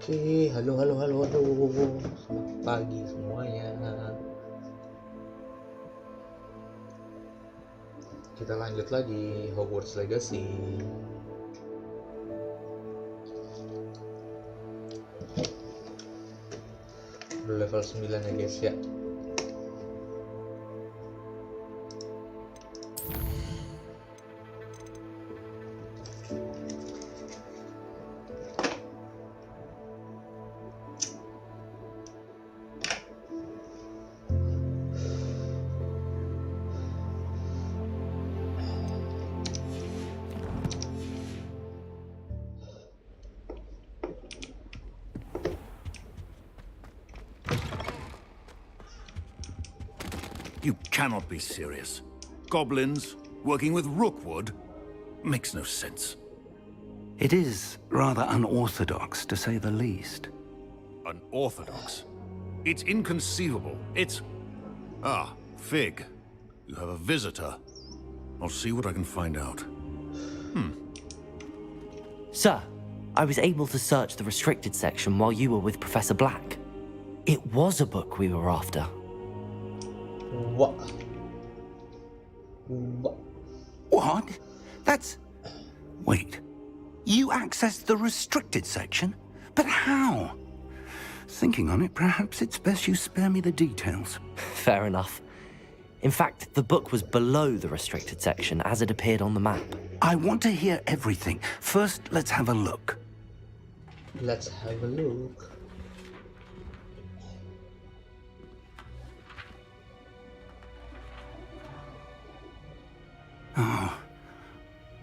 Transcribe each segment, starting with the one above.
Oke, halo. Selamat pagi semuanya. Kita lanjut lagi Hogwarts Legacy. Udah level 9 ya guys ya. You cannot be serious. Goblins working with Rookwood makes no sense. It is rather unorthodox, to say the least. Unorthodox? It's inconceivable. It's... Ah, Fig. You have a visitor. I'll see what I can find out. Sir, I was able to search the restricted section while you were with Professor Black. It was a book we were after. What? What? That's... Wait. You accessed the restricted section? But how? Thinking on it, perhaps it's best you spare me the details. Fair enough. In fact, the book was below the restricted section as it appeared on the map. I want to hear everything. First, let's have a look. Let's have a look.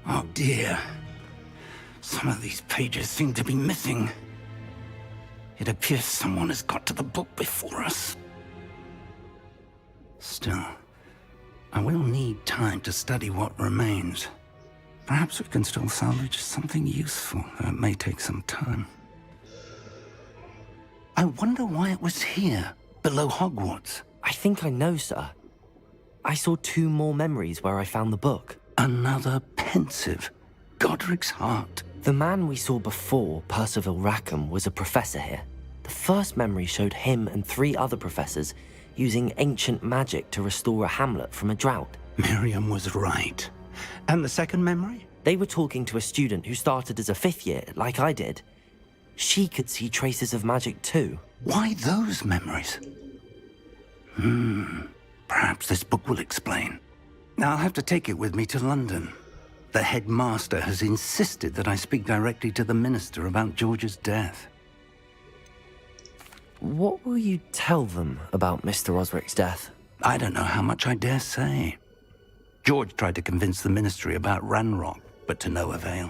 Oh dear. Some of these pages seem to be missing. It appears someone has got to the book before us. Still, I will need time to study what remains. Perhaps we can still salvage something useful, though it may take some time. I wonder why it was here, below Hogwarts. I think I know, sir. I saw 2 more memories where I found the book. Another pensive. Godric's heart. The man we saw before, Percival Rackham, was a professor here. The first memory showed him and 3 other professors using ancient magic to restore a hamlet from a drought. Miriam was right. And the second memory? They were talking to a student who started as a 5th year, like I did. She could see traces of magic too. Why those memories? Perhaps this book will explain. Now I'll have to take it with me to London. The headmaster has insisted that I speak directly to the minister about George's death. What will you tell them about Mr. Osric's death? I don't know how much I dare say. George tried to convince the ministry about Ranrock, but to no avail.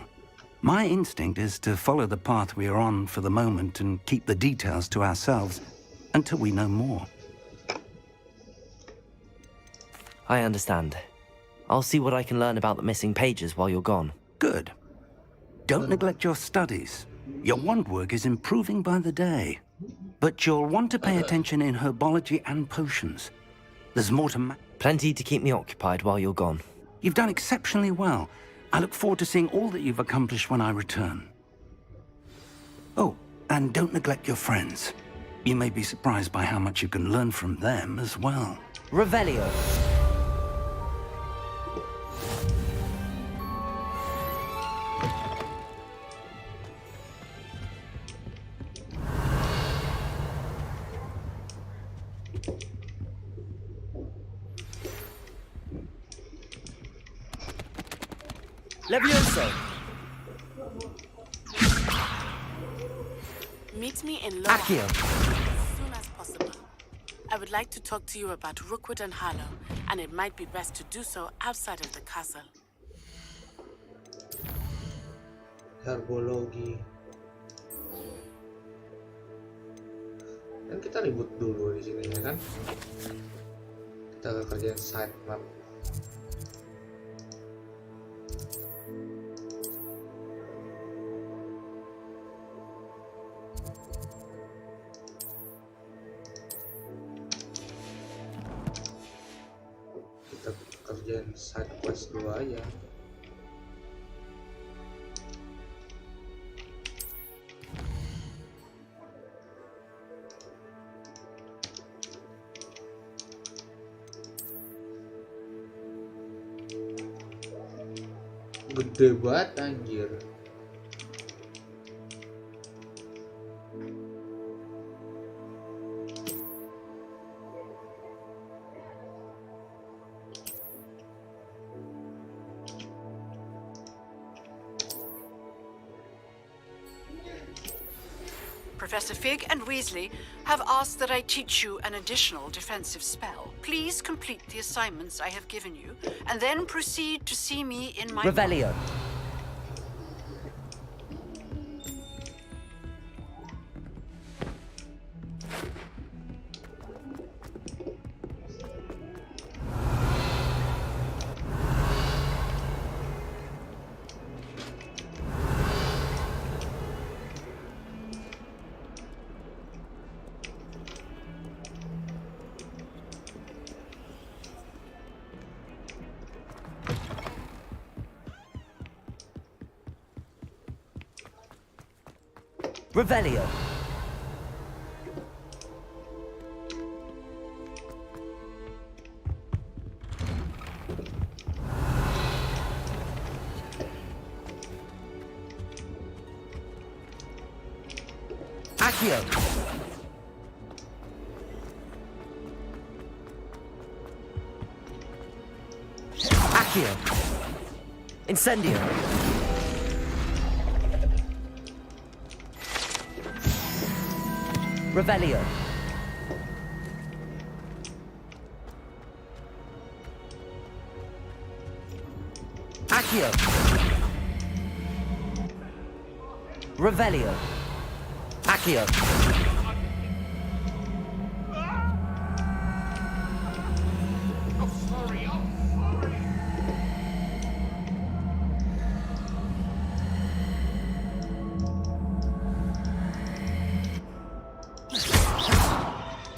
My instinct is to follow the path we are on for the moment and keep the details to ourselves until we know more. I understand. I'll see what I can learn about the missing pages while you're gone. Good. Don't neglect your studies. Your wand work is improving by the day. But you'll want to pay attention in herbology and potions. There's more to Plenty to keep me occupied while you're gone. You've done exceptionally well. I look forward to seeing all that you've accomplished when I return. Oh, and don't neglect your friends. You may be surprised by how much you can learn from them as well. Revelio. Levioso. Meet me in Lower Accio. as soon as possible. I would like to talk to you about Rookwood and Harlow, and it might be best to do so outside of the castle. Herbologi. Dan kita ribut dulu di sini ya kan. Kita ke kerjaan side map. Kita kerjaan side quest dulu aja. Gede banget anjir. Professor Fig and Weasley have asked that I teach you an additional defensive spell. Please complete the assignments I have given you, and then proceed to see me in my... Revelio. Revelio. Accio. Accio. Incendio. Revelio. Accio. Revelio. Accio.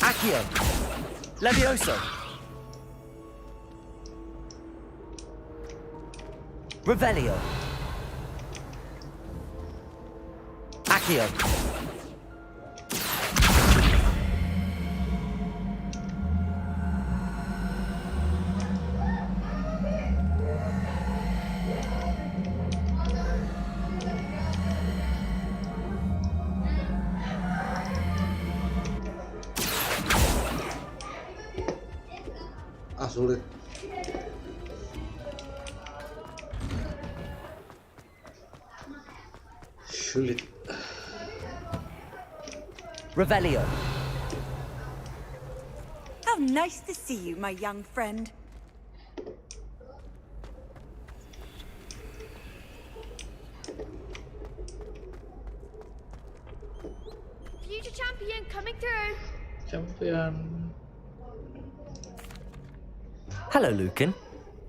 Accio. Levioso. Revelio. Accio. Sulit. Sulit. Revelio. How nice to see you, my young friend. Future champion coming through. Champion. Hello, Lucan.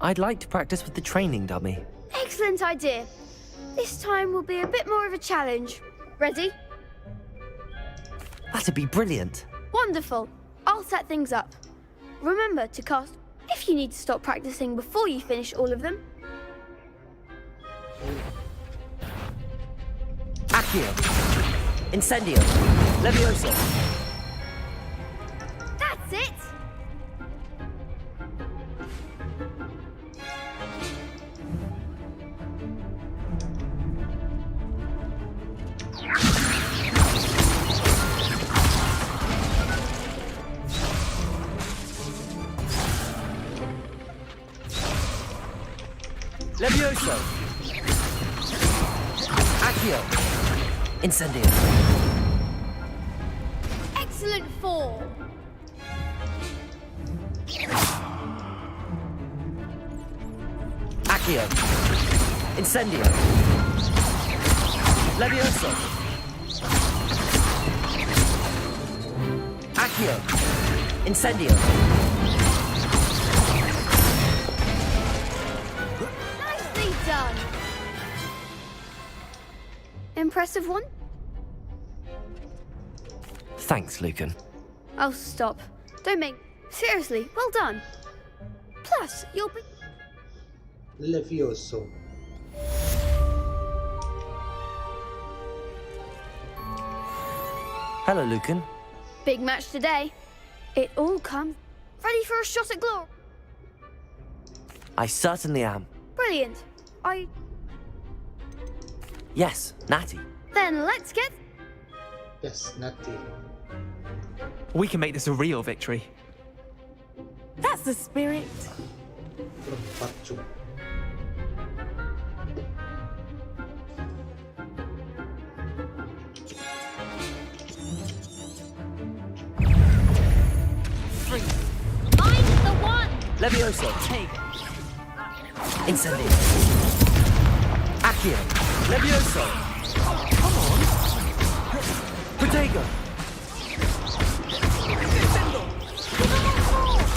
I'd like to practice with the training dummy. Excellent idea. This time will be a bit more of a challenge. Ready? That'd be brilliant. Wonderful. I'll set things up. Remember to cast if you need to stop practicing before you finish all of them. Accio. Incendio. Levioso. That's it! Levioso. Accio. Incendio. Excellent fall. Accio. Incendio. Levioso. Accio. Incendio. Nicely done. Impressive one? Thanks, Lucan. Oh, stop. Don't make... Seriously, well done. Plus, you'll be... Levioso. Hello, Lucan. Big match today. It all comes... Ready for a shot at glory? I certainly am. Brilliant. Yes, Natty. Then let's get... Yes, nanti. We can make this a real victory. That's the spirit. Berempat cuk. I'm the one! Levioso. Take. Incendio. Accio. Levioso. Come on. Protego.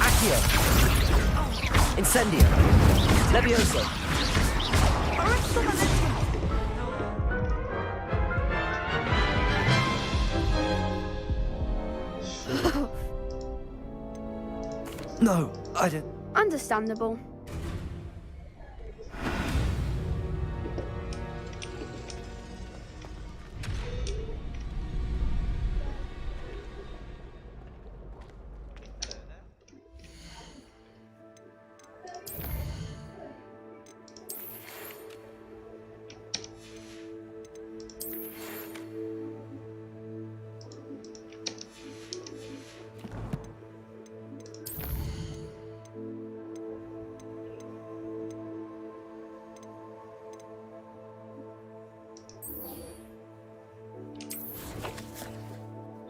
Accio. Incendio. Levioso. No, I don't. Understandable.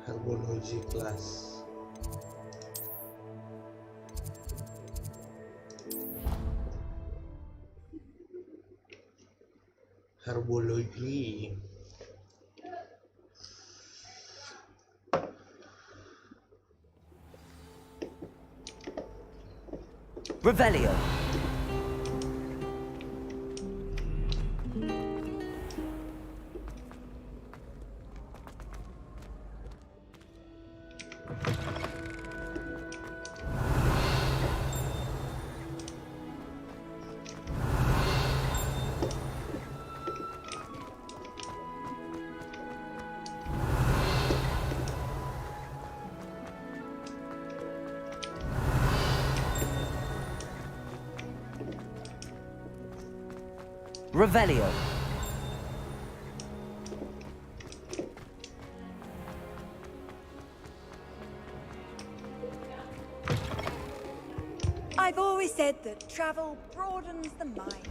Herbology class. Herbology. Revelio. Revelio. I've always said that travel broadens the mind.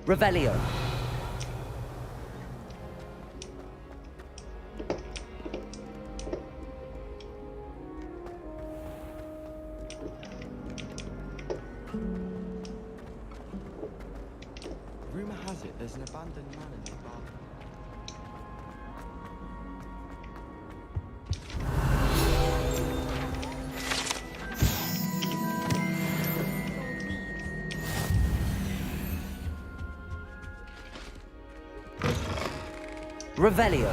Revelio. Rumor has it there's an abandoned manor nearby. Revelio.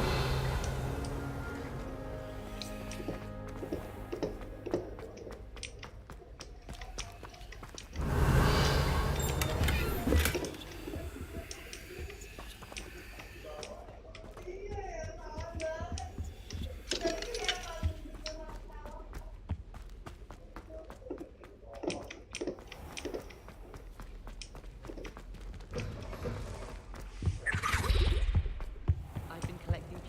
I've been collecting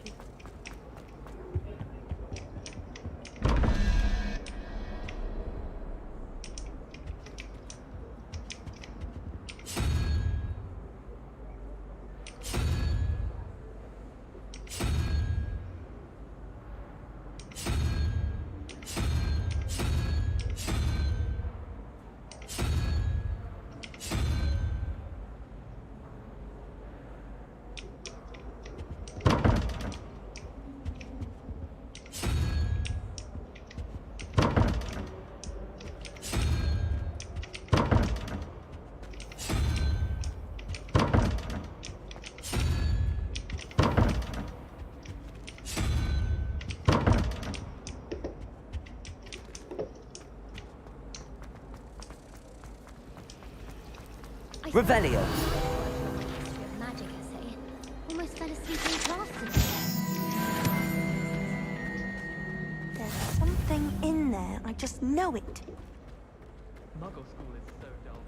Revelio. Magic essay. Almost fell asleep in class today. There's something in there. I just know it. Muggle school is so dull.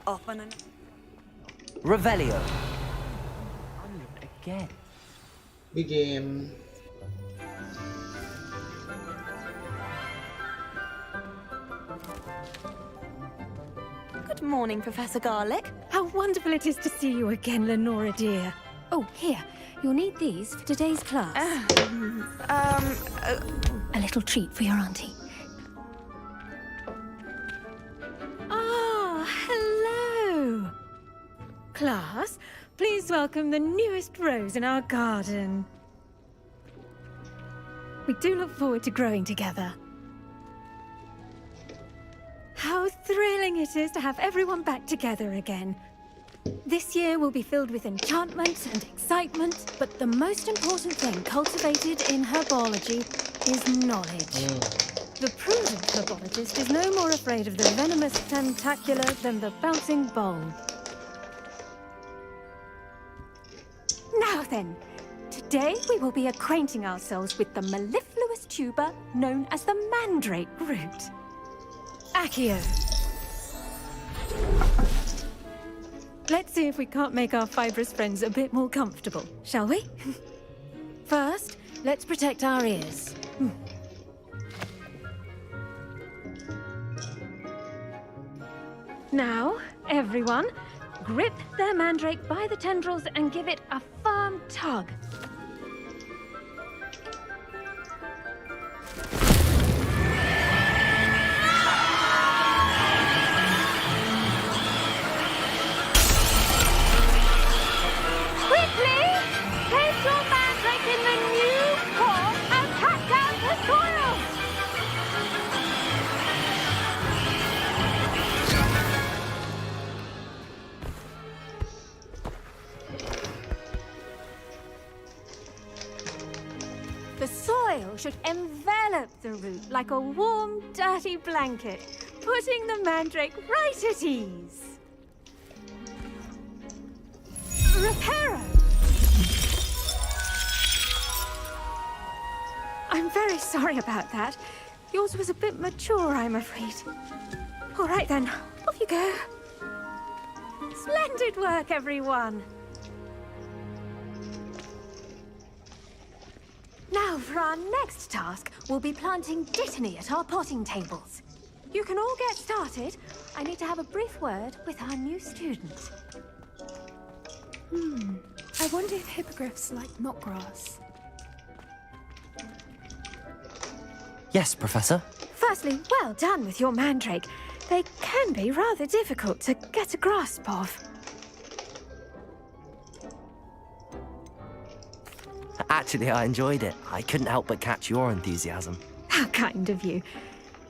Open and Revelio. Onion again. Begin. good morning, Professor Garlic. How wonderful it is to see you again, Lenora dear. Oh, here. You'll need these for today's class. A little treat for your auntie. Ah, hello. Class, please welcome the newest rose in our garden. We do look forward to growing together. How thrilling it is to have everyone back together again. This year will be filled with enchantment and excitement, but the most important thing cultivated in herbology is knowledge. The prudent herbologist is no more afraid of the venomous tentacular than the bouncing bowl. Now then, today we will be acquainting ourselves with the mellifluous tuber known as the mandrake root. Accio. Let's see if we can't make our fibrous friends a bit more comfortable, shall we? First, let's protect our ears. Now, everyone, grip their mandrake by the tendrils and give it a firm tug. Quickly! Place your mandrake in the new pot and cut down the soil! The soil should envelop the root like a warm, dirty blanket, putting the mandrake right at ease. Reparo! I'm very sorry about that. Yours was a bit mature, I'm afraid. All right then, off you go. Splendid work, everyone. Now, for our next task, we'll be planting dittany at our potting tables. You can all get started. I need to have a brief word with our new student. I wonder if hippogriffs like knotgrass. Yes, Professor. Firstly, well done with your mandrake. They can be rather difficult to get a grasp of. Actually, I enjoyed it. I couldn't help but catch your enthusiasm. How kind of you.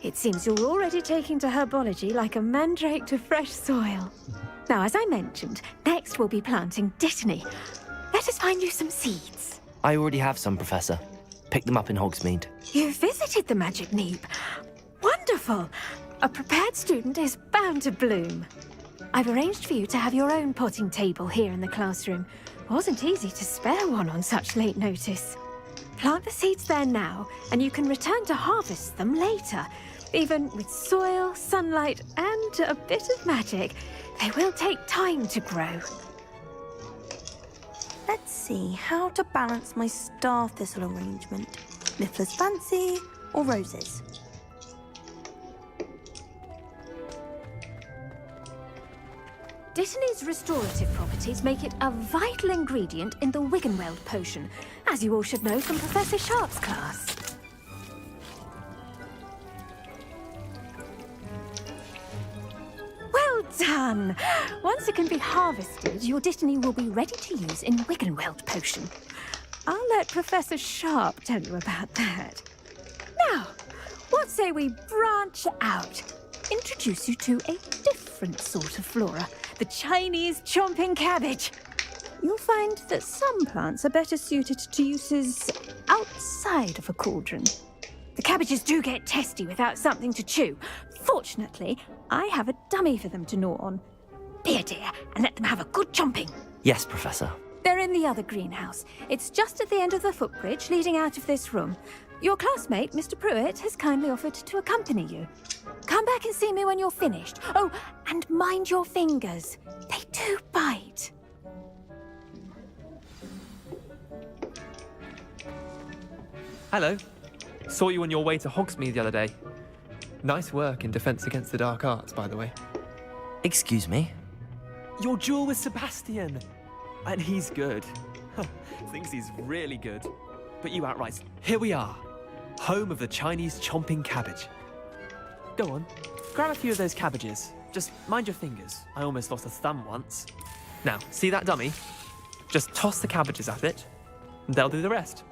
It seems you're already taking to herbology like a mandrake to fresh soil. Now, as I mentioned, next we'll be planting dittany. Let us find you some seeds. I already have some, Professor. Picked them up in Hogsmeade. You visited the Magic Neep. Wonderful. A prepared student is bound to bloom. I've arranged for you to have your own potting table here in the classroom. Wasn't easy to spare one on such late notice. Plant the seeds there now, and you can return to harvest them later. Even with soil, sunlight, and a bit of magic, they will take time to grow. Let's see how to balance my star thistle arrangement. Niffler's fancy or roses? Dittany's restorative properties make it a vital ingredient in the Wiggenweld potion, as you all should know from Professor Sharp's class. Well done! Once it can be harvested, your dittany will be ready to use in Wiggenweld potion. I'll let Professor Sharp tell you about that. Now, what say we branch out? Introduce you to a different sort of flora, the Chinese chomping cabbage. You'll find that some plants are better suited to uses outside of a cauldron. The cabbages do get testy without something to chew. Fortunately, I have a dummy for them to gnaw on. Be a dear and let them have a good chomping. Yes, Professor. They're in the other greenhouse. It's just at the end of the footbridge leading out of this room. Your classmate, Mr. Pruitt, has kindly offered to accompany you. Come back and see me when you're finished. Oh, and mind your fingers. They do bite. Hello. Saw you on your way to Hogsmeade the other day. Nice work in Defense Against the Dark Arts, by the way. Excuse me? Your duel with Sebastian. And he's good. Thinks he's really good. But you outright. Here we are. Home of the Chinese chomping cabbage. Go on. Grab a few of those cabbages. Just mind your fingers. I almost lost a thumb once. Now, see that dummy? Just toss the cabbages at it, and they'll do the rest.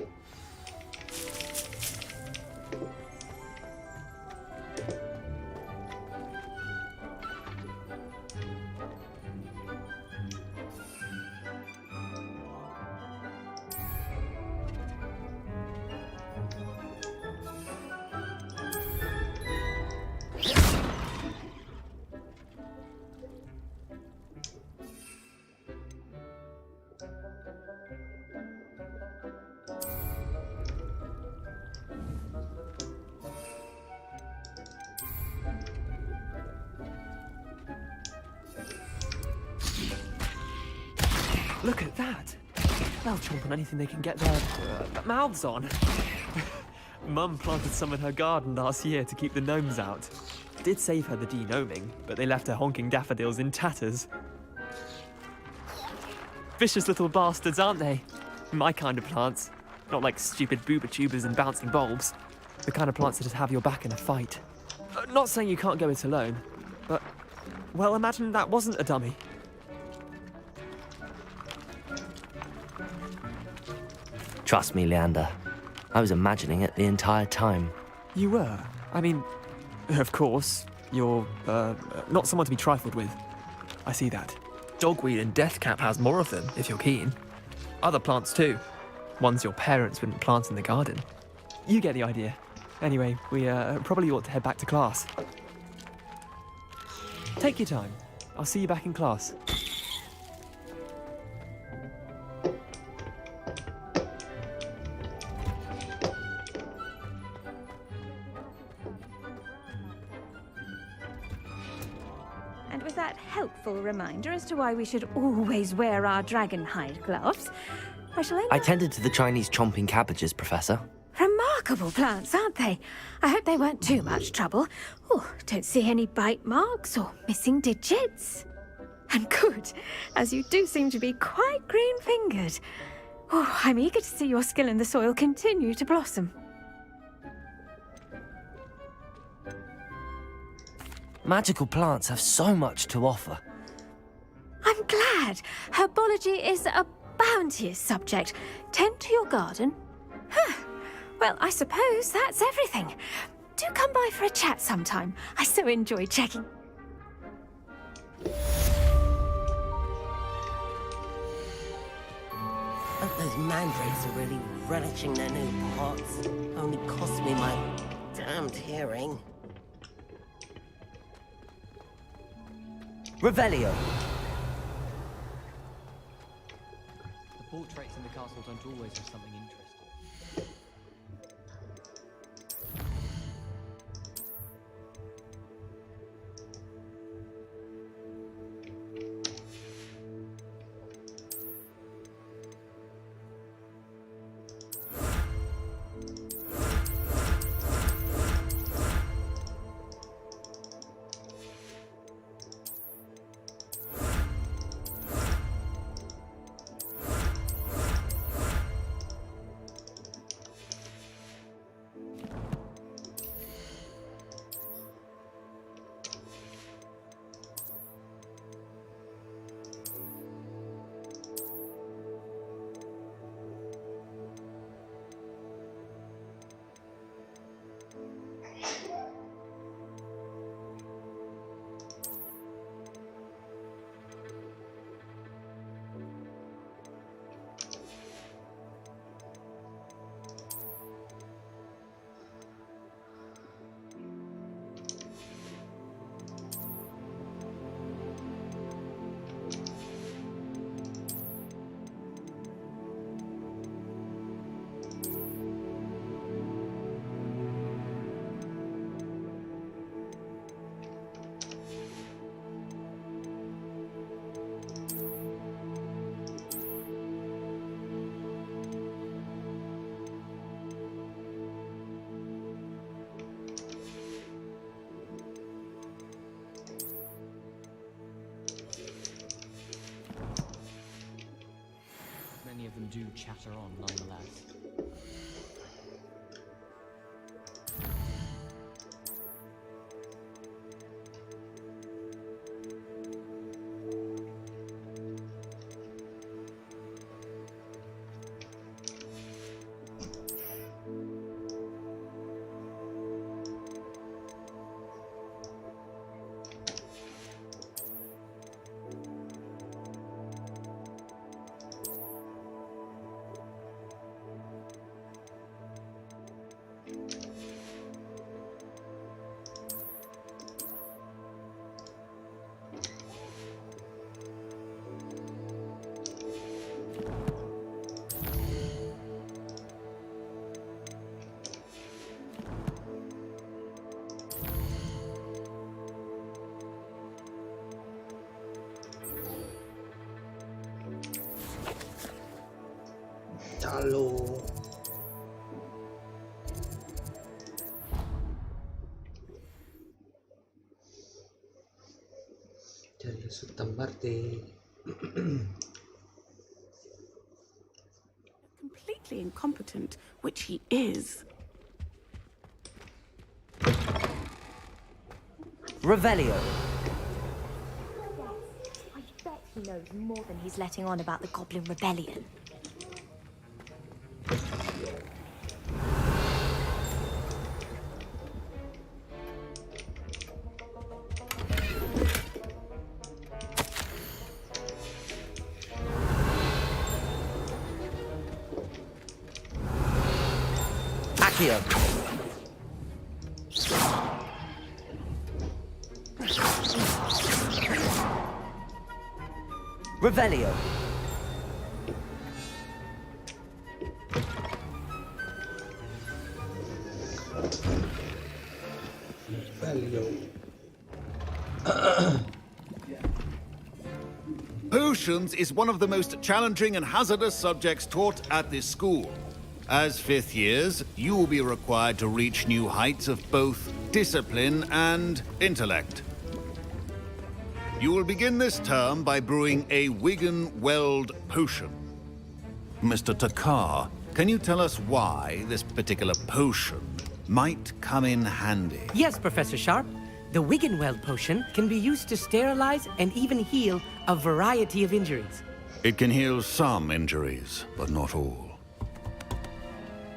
Look at that. They'll chomp on anything they can get their mouths on. Mum planted some in her garden last year to keep the gnomes out. Did save her the de-gnoming, but they left her honking daffodils in tatters. Vicious little bastards, aren't they? My kind of plants. Not like stupid booba tubers and bouncing bulbs. The kind of plants that just have your back in a fight. Not saying you can't go it alone, but, well, imagine that wasn't a dummy. Trust me, Leander. I was imagining it the entire time. You were? I mean, of course, you're, not someone to be trifled with. I see that. Dogweed and deathcap has more of them, if you're keen. Other plants too. Ones your parents wouldn't plant in the garden. You get the idea. Anyway, we probably ought to head back to class. Take your time. I'll see you back in class. And with that helpful reminder as to why we should always wear our dragon hide gloves, I tended to the Chinese chomping cabbages, Professor. Remarkable plants, aren't they? I hope they weren't too much trouble. Oh, don't see any bite marks or missing digits. And good, as you do seem to be quite green-fingered. Oh, I'm eager to see your skill in the soil continue to blossom. Magical plants have so much to offer. I'm glad. Herbology is a bounteous subject. Tend to your garden. Huh. Well, I suppose that's everything. Do come by for a chat sometime. I so enjoy checking. Hope those mandrakes are really relishing their new pots. Only cost me my damned hearing. Revelio. The portraits in the castle don't always have something interesting. many of them do chatter on nonetheless. Halo. Jadi Sultan Marte. Completely incompetent, which he is. Revelio. I bet he knows more than he's letting on about the Goblin Rebellion. Accio. Revelio. Potions is one of the most challenging and hazardous subjects taught at this school. As fifth years, you will be required to reach new heights of both discipline and intellect. You will begin this term by brewing a Wigan Weld potion. Mr. Takar, can you tell us why this particular potion might come in handy? Yes, Professor Sharp. The Wiggenweld potion can be used to sterilize and even heal a variety of injuries. It can heal some injuries, but not all.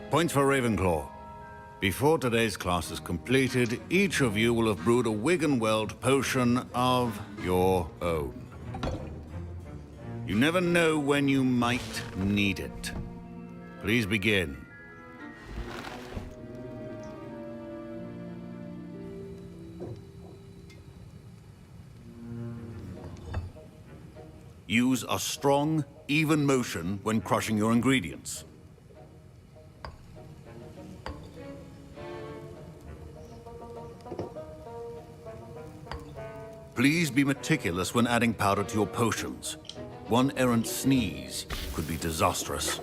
Points for Ravenclaw. Before today's class is completed, each of you will have brewed a Wiggenweld potion of your own. You never know when you might need it. Please begin. Use a strong, even motion when crushing your ingredients. Please be meticulous when adding powder to your potions. One errant sneeze could be disastrous.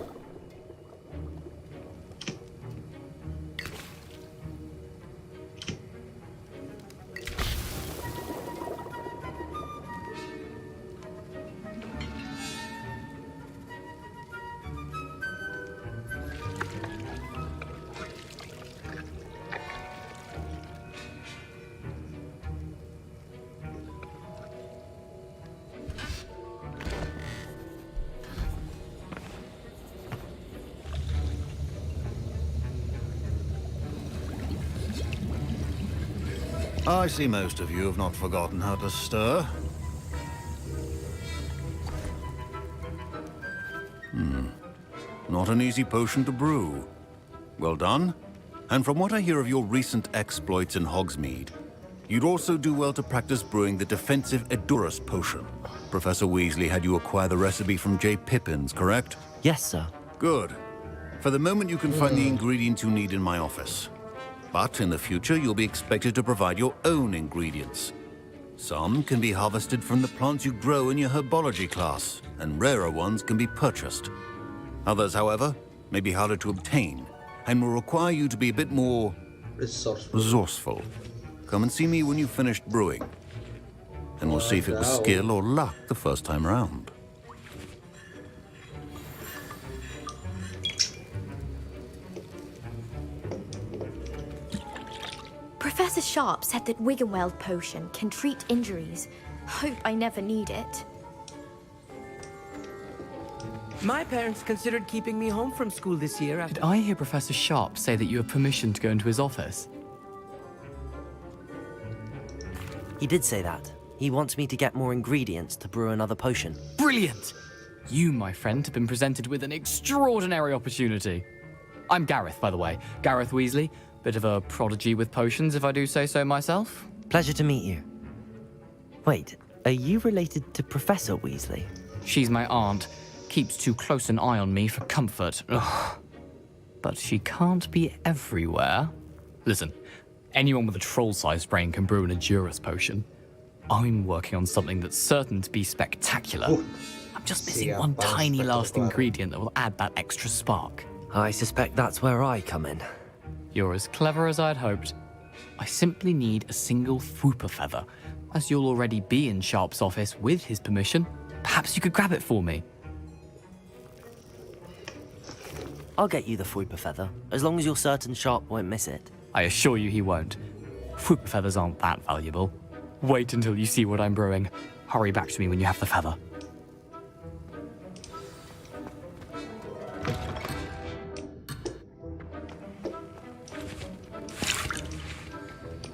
I see most of you have not forgotten how to stir. Not an easy potion to brew. Well done. And from what I hear of your recent exploits in Hogsmeade, you'd also do well to practice brewing the defensive Edurus potion. Professor Weasley had you acquire the recipe from J. Pippin's, correct? Yes, sir. Good. For the moment, you can find the ingredients you need in my office. But in the future, you'll be expected to provide your own ingredients. Some can be harvested from the plants you grow in your herbology class, and rarer ones can be purchased. Others, however, may be harder to obtain, and will require you to be a bit more resourceful. Come and see me when you've finished brewing, and we'll see if it was skill or luck the first time around. Professor Sharp said that Wiggenweld potion can treat injuries. Hope I never need it. My parents considered keeping me home from school this year after... Did I hear Professor Sharp say that you have permission to go into his office? He did say that. He wants me to get more ingredients to brew another potion. Brilliant! You, my friend, have been presented with an extraordinary opportunity. I'm Gareth, by the way. Gareth Weasley. Bit of a prodigy with potions, if I do say so myself. Pleasure to meet you. Wait, are you related to Professor Weasley? She's my aunt. Keeps too close an eye on me for comfort. Ugh. But she can't be everywhere. Listen, anyone with a troll-sized brain can brew an Endurus potion. I'm working on something that's certain to be spectacular. Ooh. I'm just missing one tiny last ingredient that will add that extra spark. I suspect that's where I come in. You're as clever as I'd hoped. I simply need a single Fwooper feather. As you'll already be in Sharp's office with his permission, perhaps you could grab it for me. I'll get you the Fwooper feather, as long as you're certain Sharp won't miss it. I assure you he won't. Fwooper feathers aren't that valuable. Wait until you see what I'm brewing. Hurry back to me when you have the feather.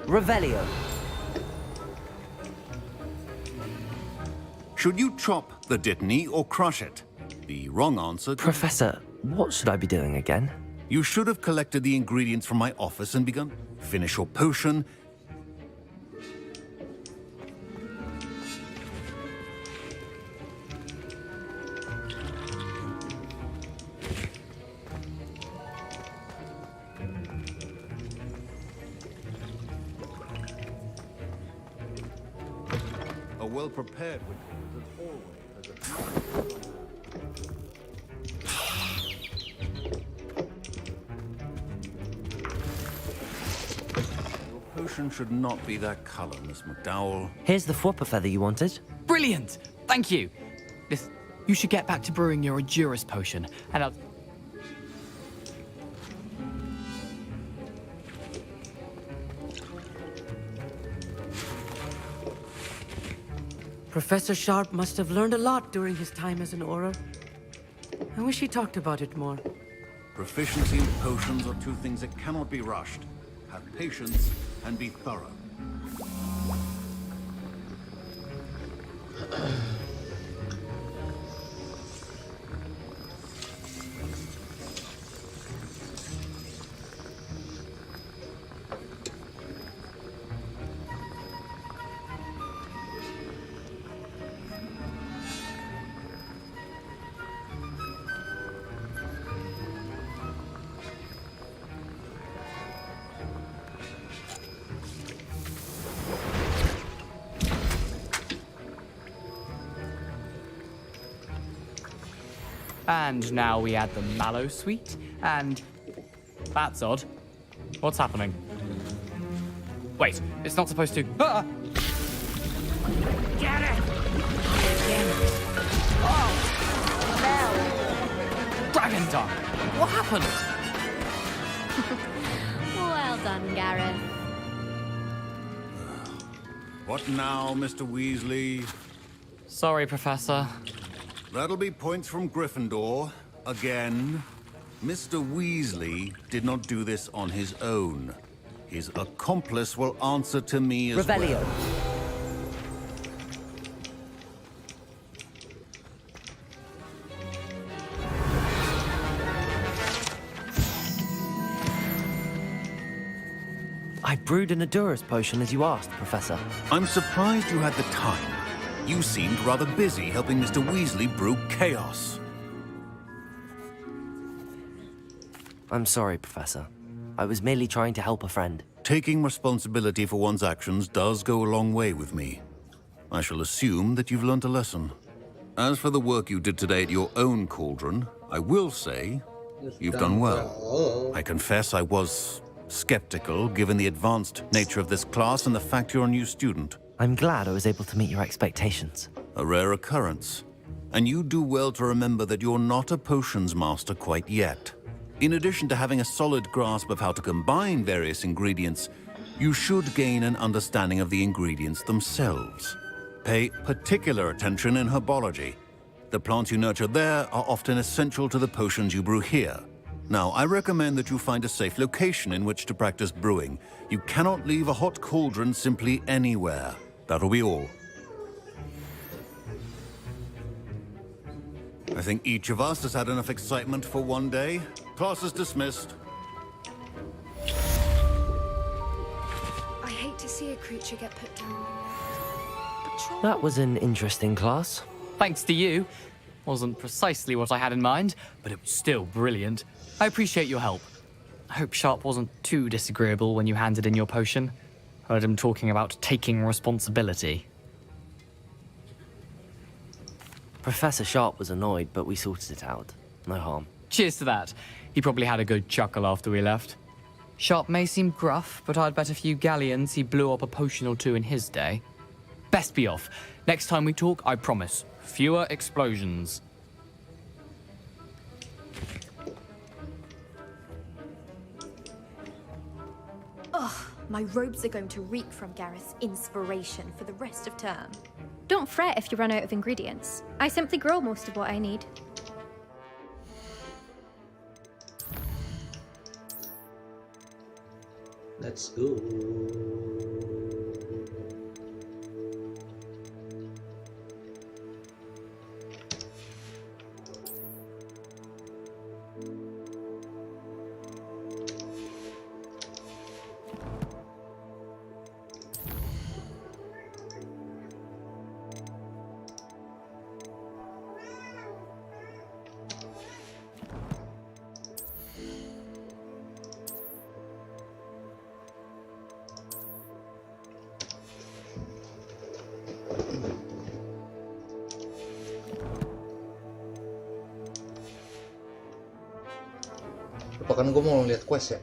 Revelio. Should you chop the Dittany or crush it? The wrong answer... Professor, what should I be doing again? You should have collected the ingredients from my office and begun. Finish your potion. A well-prepared witness is always has a... Potion should not be that color, Miss McDowell. Here's the Fwooper feather you wanted. Brilliant! Thank you! You should get back to brewing your Endurus potion, and I'll... Professor Sharp must have learned a lot during his time as an Auror. I wish he talked about it more. Proficiency in potions are two things that cannot be rushed. Have patience and be thorough. And now we add the mallow sweet, and... That's odd. What's happening? Wait, it's not supposed to... Ah! Get it! Oh! Dragon Dog! What happened? Well done, Gareth. What now, Mr. Weasley? Sorry, Professor. That'll be points from Gryffindor. Again. Mr. Weasley did not do this on his own. His accomplice will answer to me as Revelio. well. I brewed an Endurus potion as you asked, Professor. I'm surprised you had the time. You seemed rather busy helping Mr. Weasley brew chaos. I'm sorry, Professor. I was merely trying to help a friend. Taking responsibility for one's actions does go a long way with me. I shall assume that you've learnt a lesson. As for the work you did today at your own cauldron, I will say you've done well. I confess I was skeptical given the advanced nature of this class and the fact you're a new student. I'm glad I was able to meet your expectations. A rare occurrence. And you do well to remember that you're not a potions master quite yet. In addition to having a solid grasp of how to combine various ingredients, you should gain an understanding of the ingredients themselves. Pay particular attention in herbology. The plants you nurture there are often essential to the potions you brew here. Now, I recommend that you find a safe location in which to practice brewing. You cannot leave a hot cauldron simply anywhere. That'll be all. I think each of us has had enough excitement for one day. Class is dismissed. I hate to see a creature get put down. That was an interesting class. Thanks to you. Wasn't precisely what I had in mind, but it was still brilliant. I appreciate your help. I hope Sharp wasn't too disagreeable when you handed in your potion. Heard him talking about taking responsibility. Professor Sharp was annoyed, but we sorted it out. No harm. Cheers to that. He probably had a good chuckle after we left. Sharp may seem gruff, but I'd bet a few galleons he blew up a potion or two in his day. Best be off. Next time we talk, I promise, fewer explosions. Ugh, my robes are going to reek from Gareth's inspiration for the rest of term. Don't fret if you run out of ingredients. I simply grow most of what I need. Let's go. Lupakan gue mau lihat quest ya.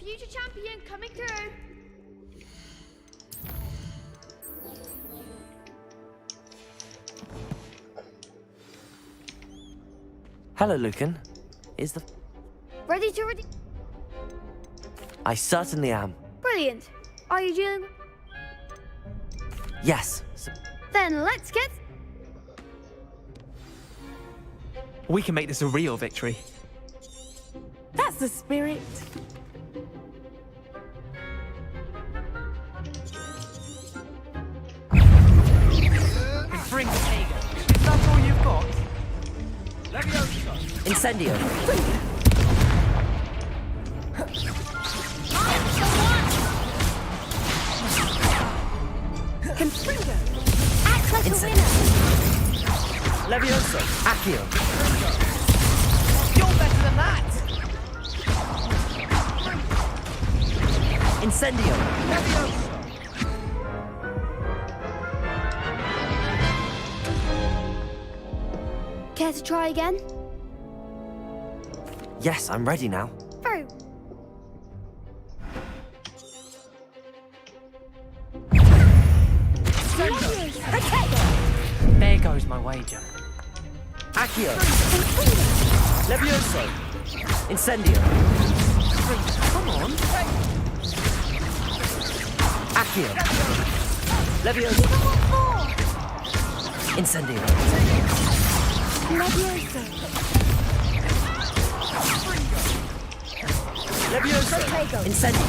Future champion coming through. Hello, Lucan. Is the... Ready to ready? I certainly am. Brilliant. Are you dealing? Yes. Then let's get... We can make this a real victory. That's the spirit. Bring the Hager. Is that all you've got? Incendio. Confringo. Act like a winner. Levioso. Accio. You're better than that! Incendio. Levioso. Care to try again? Yes, I'm ready now. Through. So goes my wager. Accio. Levioso. Incendio. Come on. Accio. Levioso. Incendio. Levioso. Levioso. Incendio.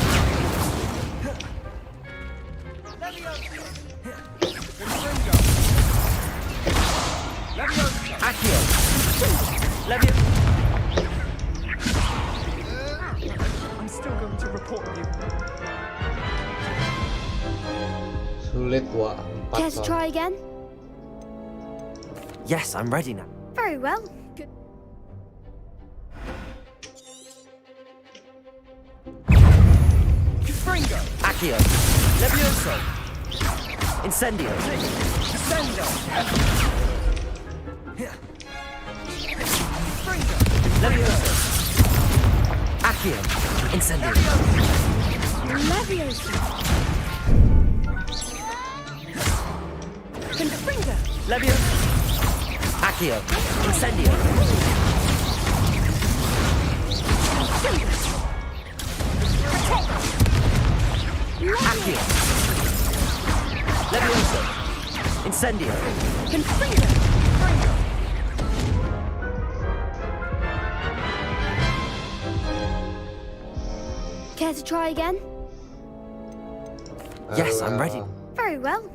Accio. Levioso. I'm still going to report you. Sulit wah. Care to try again? Yes, I'm ready now. Very well. Good. Fringo. Accio. Levioso. Incendio. Incendio. Fringo. Levioso. Accio. Incendio. Levioso. Confringo. Levioso. Accio. Incendio. Accio. Levioso. Incendio. Confringo. Care to try again? Yes, I'm ready. Very well.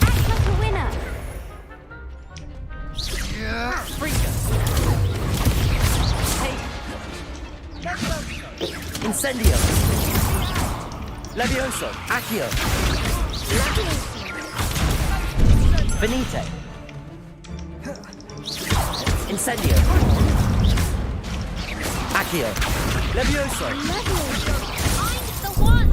Act like a winner. Incendio. Levioso. Accio. Venite. Incendio. Accio. Levioso. I'm the one.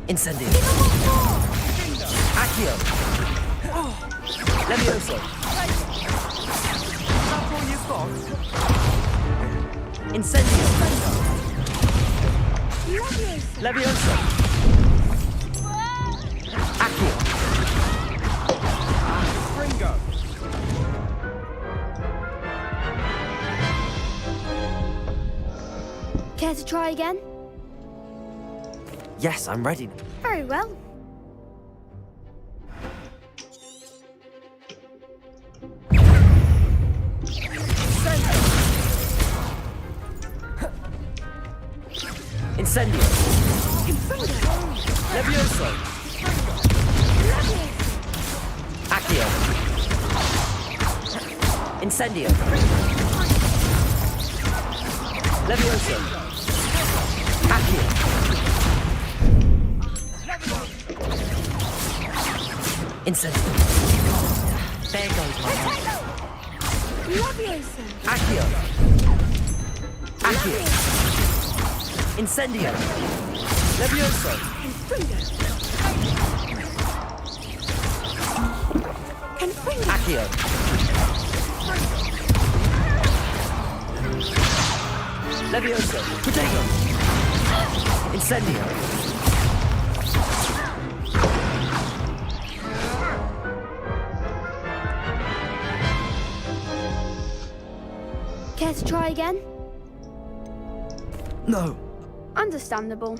Incendio. Accio. Levioso. That's all you've got? Incendio. Levioso. Accio. Fringo. Care to try again? Yes, I'm ready now. Very well. Incendio. Levioso. Accio. Incendio. Levioso. Accio. Incendio. There goes my hand. Levioso. Accio. Accio. Incendio. Levioso. Accio. Levioso. Potato. Incendio. Care to try again? No. Understandable.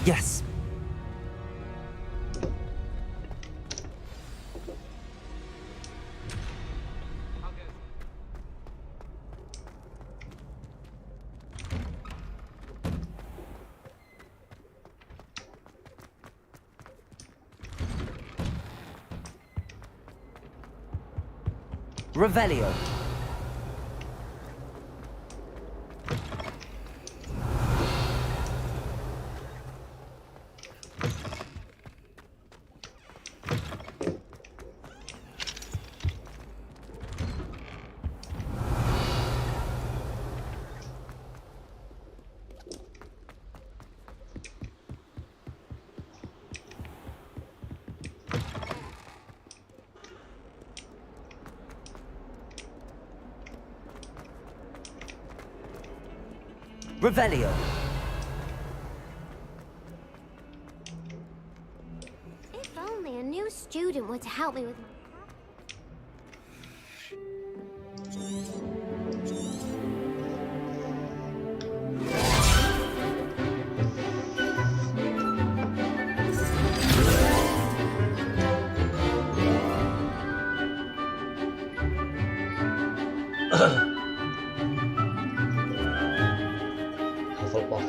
Yes. Revelio. Revelio. If only a new student were to help me with my... Hufflepuff.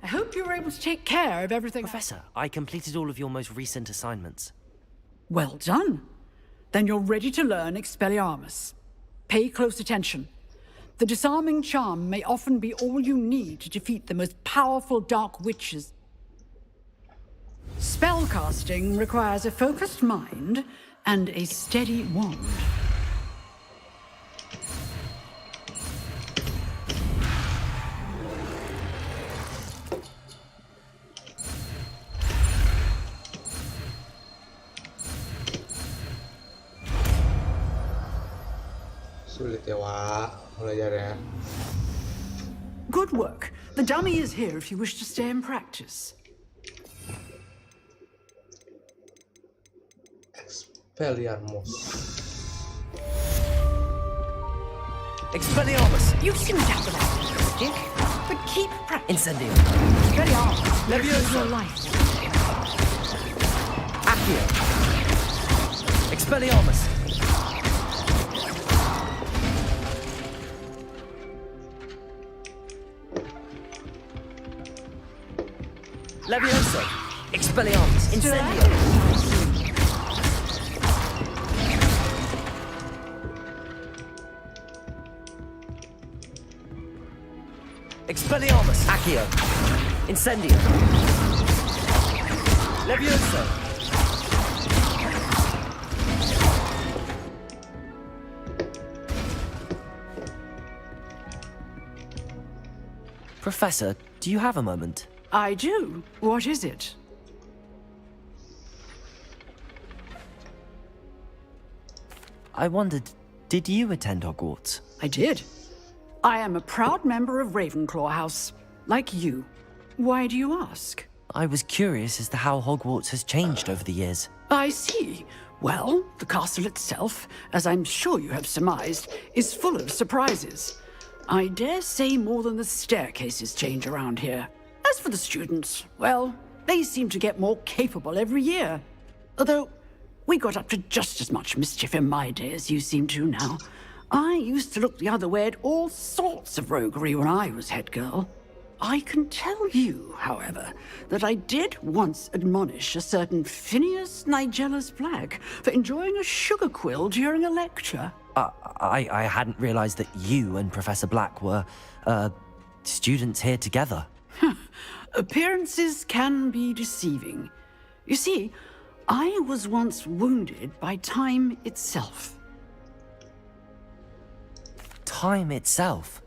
I hope you were able to take care of everything. Professor, I completed all of your most recent assignments. Well done. Then you're ready to learn Expelliarmus. Pay close attention. The disarming charm may often be all you need to defeat the most powerful dark witches. Spellcasting requires a focused mind and a steady wand. Sulit ya, Wak, belajarnya. Good work. The dummy is here if you wish to stay and practice. Expelliarmus. Expelliarmus! You seem to have the right stick, but keep practicing. Incendio. Expelliarmus. Leviosa your life. Accio. Expelliarmus. Leviosa. Expelliarmus. Incendio. Expelliarmus. Accio. Incendio. Leviosa. Professor, do you have a moment? I do. What is it? I wondered, did you attend Hogwarts? I did. I am a proud member of Ravenclaw House, like you. Why do you ask? I was curious as to how Hogwarts has changed over the years. I see. Well, the castle itself, as I'm sure you have surmised, is full of surprises. I dare say more than the staircases change around here. As for the students, well, they seem to get more capable every year. Although, we got up to just as much mischief in my day as you seem to now. I used to look the other way at all sorts of roguery when I was head girl. I can tell you, however, that I did once admonish a certain Phineas Nigellus Black for enjoying a sugar quill during a lecture. I hadn't realized that you and Professor Black were, students here together. Appearances can be deceiving. You see, I was once wounded by time itself. Time itself?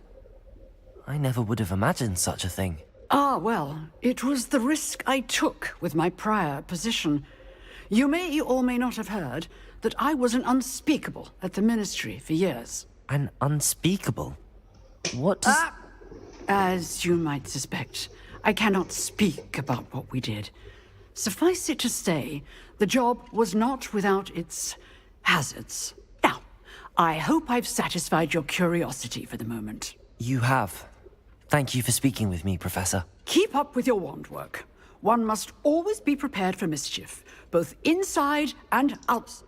I never would have imagined such a thing. Ah, well, it was the risk I took with my prior position. You may or may not have heard that I was an unspeakable at the Ministry for years. An unspeakable? What does... As you might suspect, I cannot speak about what we did. Suffice it to say, the job was not without its hazards. Now, I hope I've satisfied your curiosity for the moment. You have. Thank you for speaking with me, Professor. Keep up with your wand work. One must always be prepared for mischief, both inside and outside.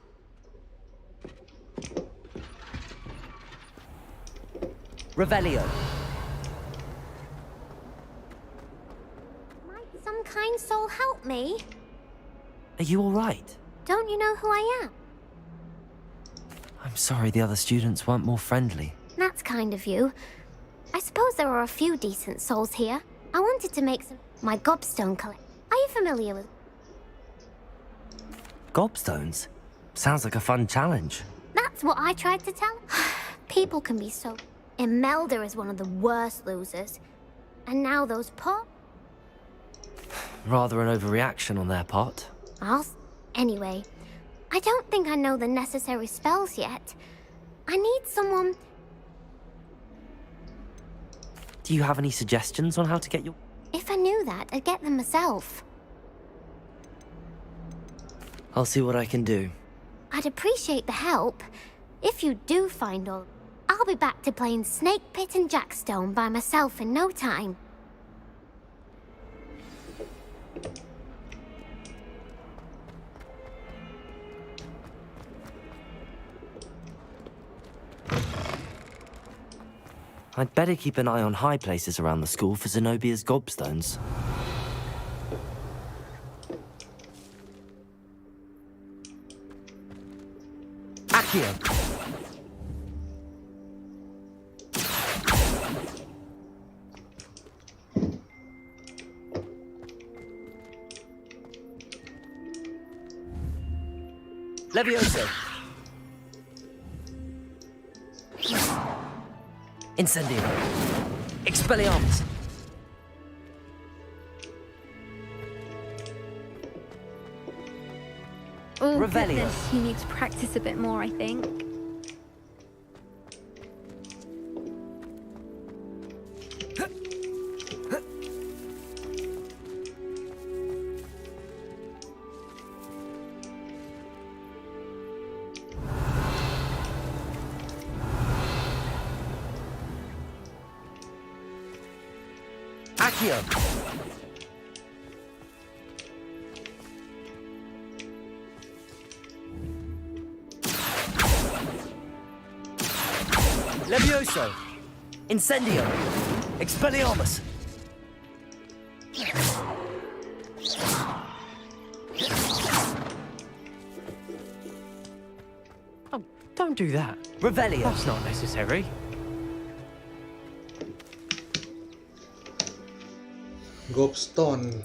Revelio. Might some kind soul help me? Are you all right? Don't you know who I am? I'm sorry the other students weren't more friendly. That's kind of you. I suppose there are a few decent souls here. I wanted to make my gobstone collection. Are you familiar with... Gobstones? Sounds like a fun challenge. That's what I tried to tell. People can be so... Imelda is one of the worst losers. And now those poor... Rather an overreaction on their part. Anyway, I don't think I know the necessary spells yet. I need someone... Do you have any suggestions on how to get your... If I knew that, I'd get them myself. I'll see what I can do. I'd appreciate the help. If you do find all... I'll be back to playing Snake Pit and Jackstone by myself in no time. I'd better keep an eye on high places around the school for Zenobia's gobstones. Accio! Levioso! Incendio! Expelliarmus! Oh, Revelio. goodness, he needs to practice a bit more, I think. Accio! Levioso! Incendio! Expelliarmus! Oh, don't do that. Revelio! That's not necessary. Gobstone.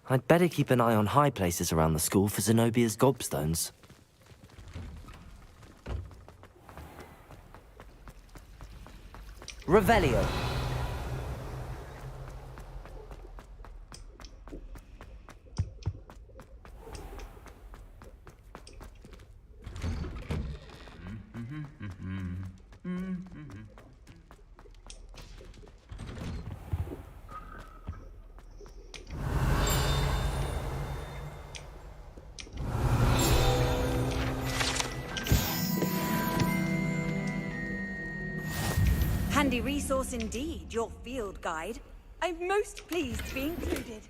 I'd better keep an eye on high places around the school for Zenobia's gobstones. Revelio! Handy resource indeed, your field guide. I'm most pleased to be included.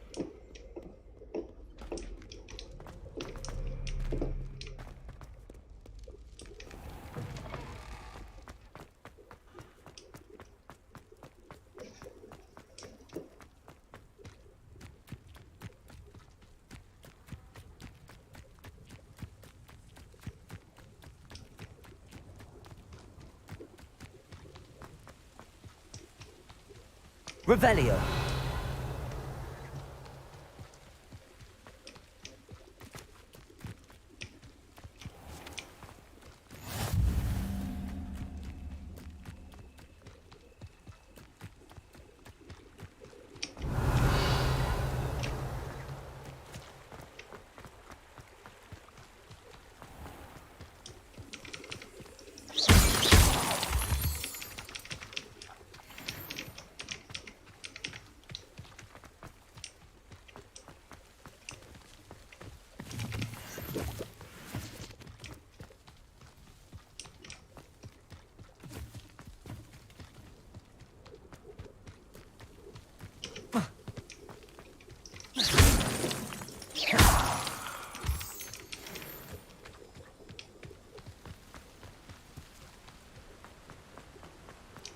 Revelio!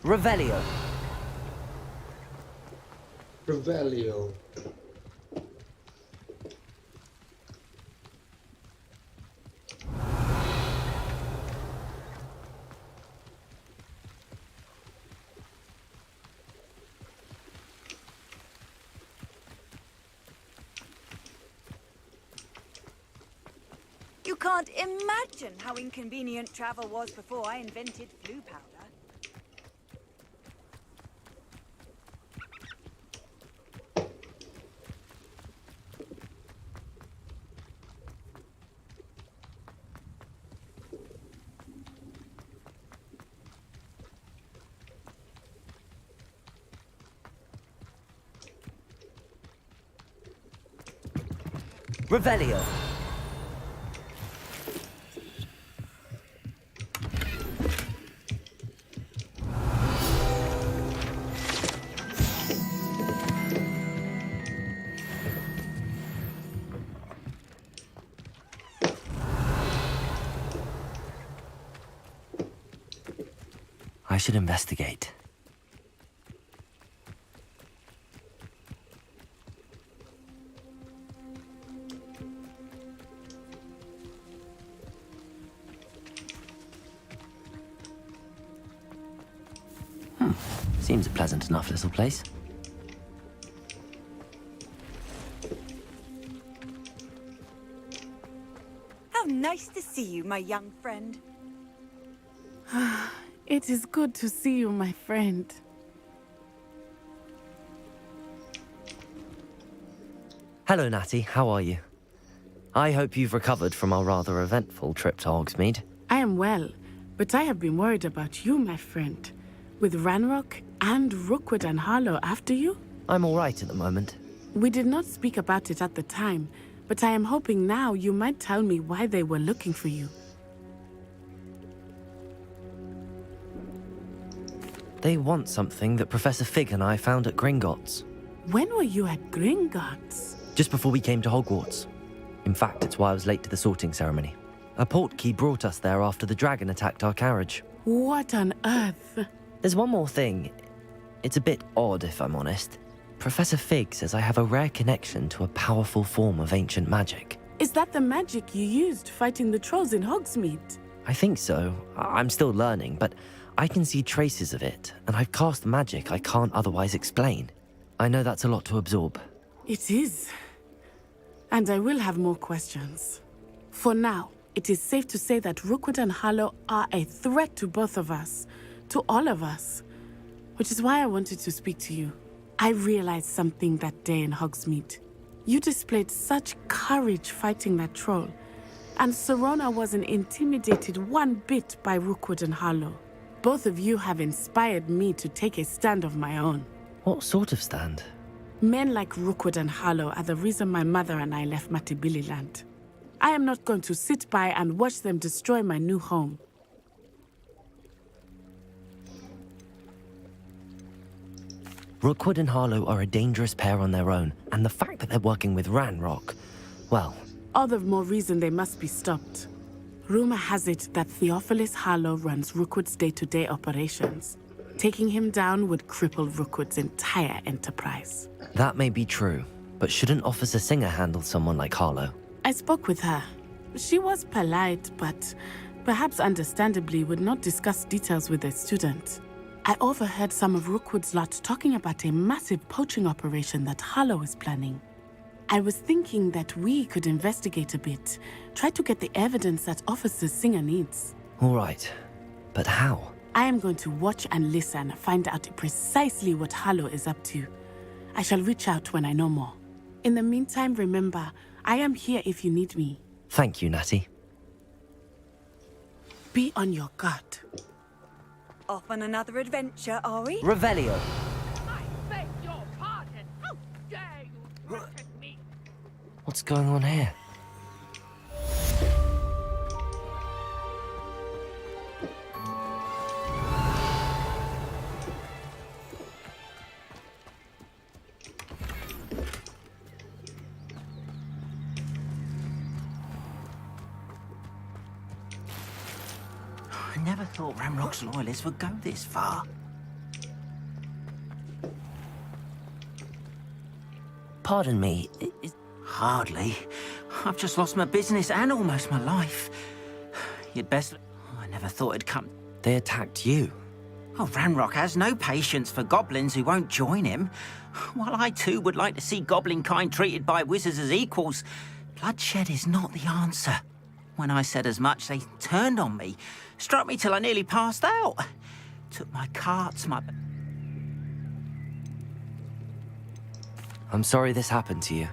Revelio. Revelio. You can't imagine how inconvenient travel was before I invented flu powder. Revelio. I should investigate. Seems a pleasant enough little place. How nice to see you, my young friend. It is good to see you, my friend. Hello, Natty. How are you? I hope you've recovered from our rather eventful trip to Hogsmeade. I am well, but I have been worried about you, my friend. With Ranrock and Rookwood and Harlow after you? I'm all right at the moment. We did not speak about it at the time, but I am hoping now you might tell me why they were looking for you. They want something that Professor Fig and I found at Gringotts. When were you at Gringotts? Just before we came to Hogwarts. In fact, it's why I was late to the sorting ceremony. A portkey brought us there after the dragon attacked our carriage. What on earth? There's one more thing. It's a bit odd, if I'm honest. Professor Fig says I have a rare connection to a powerful form of ancient magic. Is that the magic you used fighting the trolls in Hogsmeade? I think so. I'm still learning, but I can see traces of it, and I've cast magic I can't otherwise explain. I know that's a lot to absorb. It is. And I will have more questions. For now, it is safe to say that Rookwood and Harlow are a threat to both of us. To all of us. Which is why I wanted to speak to you. I realized something that day in Hogsmeade. You displayed such courage fighting that troll. And Serona wasn't intimidated one bit by Rookwood and Harlow. Both of you have inspired me to take a stand of my own. What sort of stand? Men like Rookwood and Harlow are the reason my mother and I left Matabeleland. I am not going to sit by and watch them destroy my new home. Rookwood and Harlow are a dangerous pair on their own, and the fact that they're working with Ranrock, well... All the more reason they must be stopped. Rumor has it that Theophilus Harlow runs Rookwood's day-to-day operations. Taking him down would cripple Rookwood's entire enterprise. That may be true, but shouldn't Officer Singer handle someone like Harlow? I spoke with her. She was polite, but perhaps understandably would not discuss details with a student. I overheard some of Rookwood's lot talking about a massive poaching operation that Harlow is planning. I was thinking that we could investigate a bit, try to get the evidence that Officer Singer needs. All right, but how? I am going to watch and listen, find out precisely what Harlow is up to. I shall reach out when I know more. In the meantime, remember, I am here if you need me. Thank you, Natty. Be on your guard. Off on another adventure, are we? Revelio. I beg your pardon. How dare you threaten me? What's going on here? I never thought Ranrock's loyalists would go this far. Pardon me. Hardly. I've just lost my business and almost my life. You'd best... I never thought it'd come... They attacked you? Oh, Ranrock has no patience for goblins who won't join him. While I too would like to see goblin kind treated by wizards as equals, bloodshed is not the answer. When I said as much, they turned on me, struck me till I nearly passed out. Took my carts, my... I'm sorry this happened to you.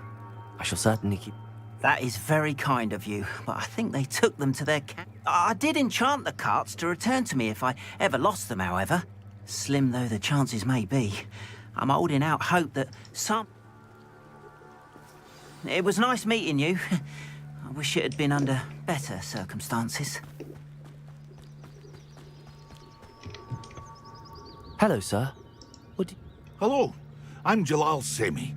I shall certainly keep... That is very kind of you, but I think they took them to their camp. I did enchant the carts to return to me if I ever lost them, however. Slim though the chances may be, I'm holding out hope that some... It was nice meeting you. I wish it had been under better circumstances. Hello, sir. Hello, I'm Jalal Semi.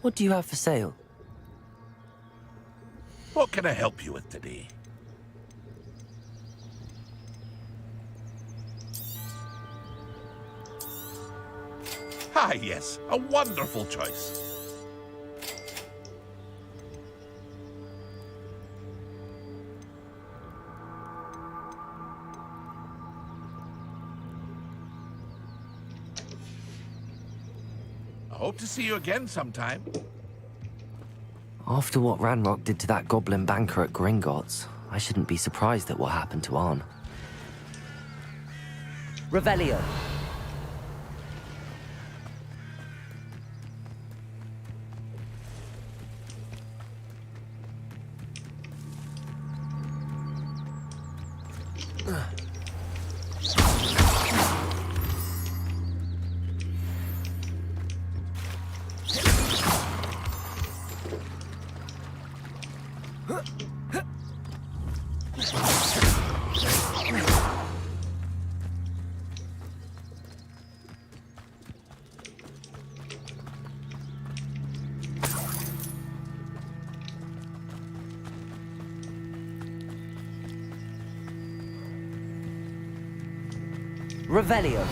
What do you have for sale? What can I help you with today? Ah, yes, a wonderful choice. I hope to see you again sometime. After what Ranrock did to that goblin banker at Gringotts, I shouldn't be surprised at what happened to Arn. Revelio. Revelio.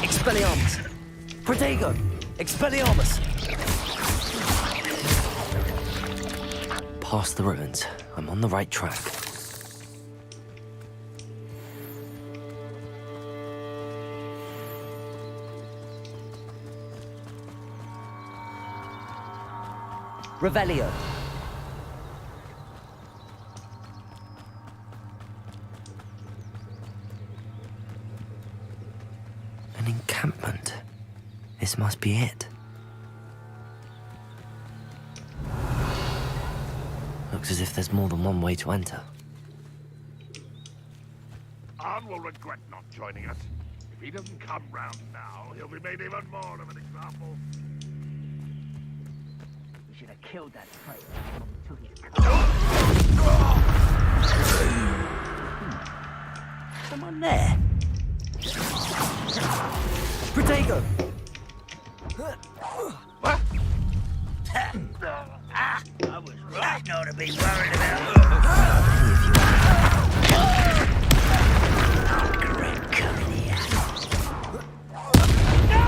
Expelliarmus. Protego! Expelliarmus! Past the ruins. I'm on the right track. Revelio. An encampment. This must be it. Looks as if there's more than one way to enter. Arn will regret not joining us. If he doesn't come round now, he'll be made even more of an example. We should have killed that traitor until he's Someone there. Protego! What? I was right not to be worried about Great coming here. No!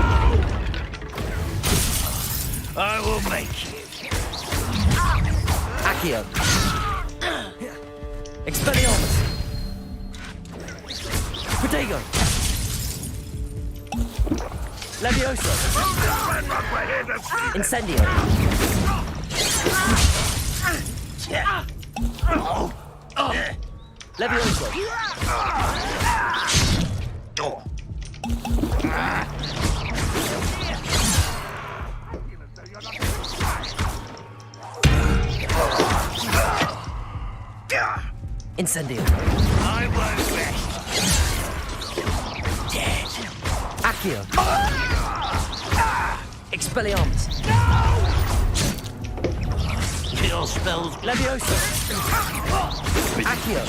I will make you. Accio. Expelliarmus. Protego. Levioso. Incendio. Levioso. Incendio. I won't rest. Dead. Accio. Expelliarmus. Kill spells. Leviosa. Accio.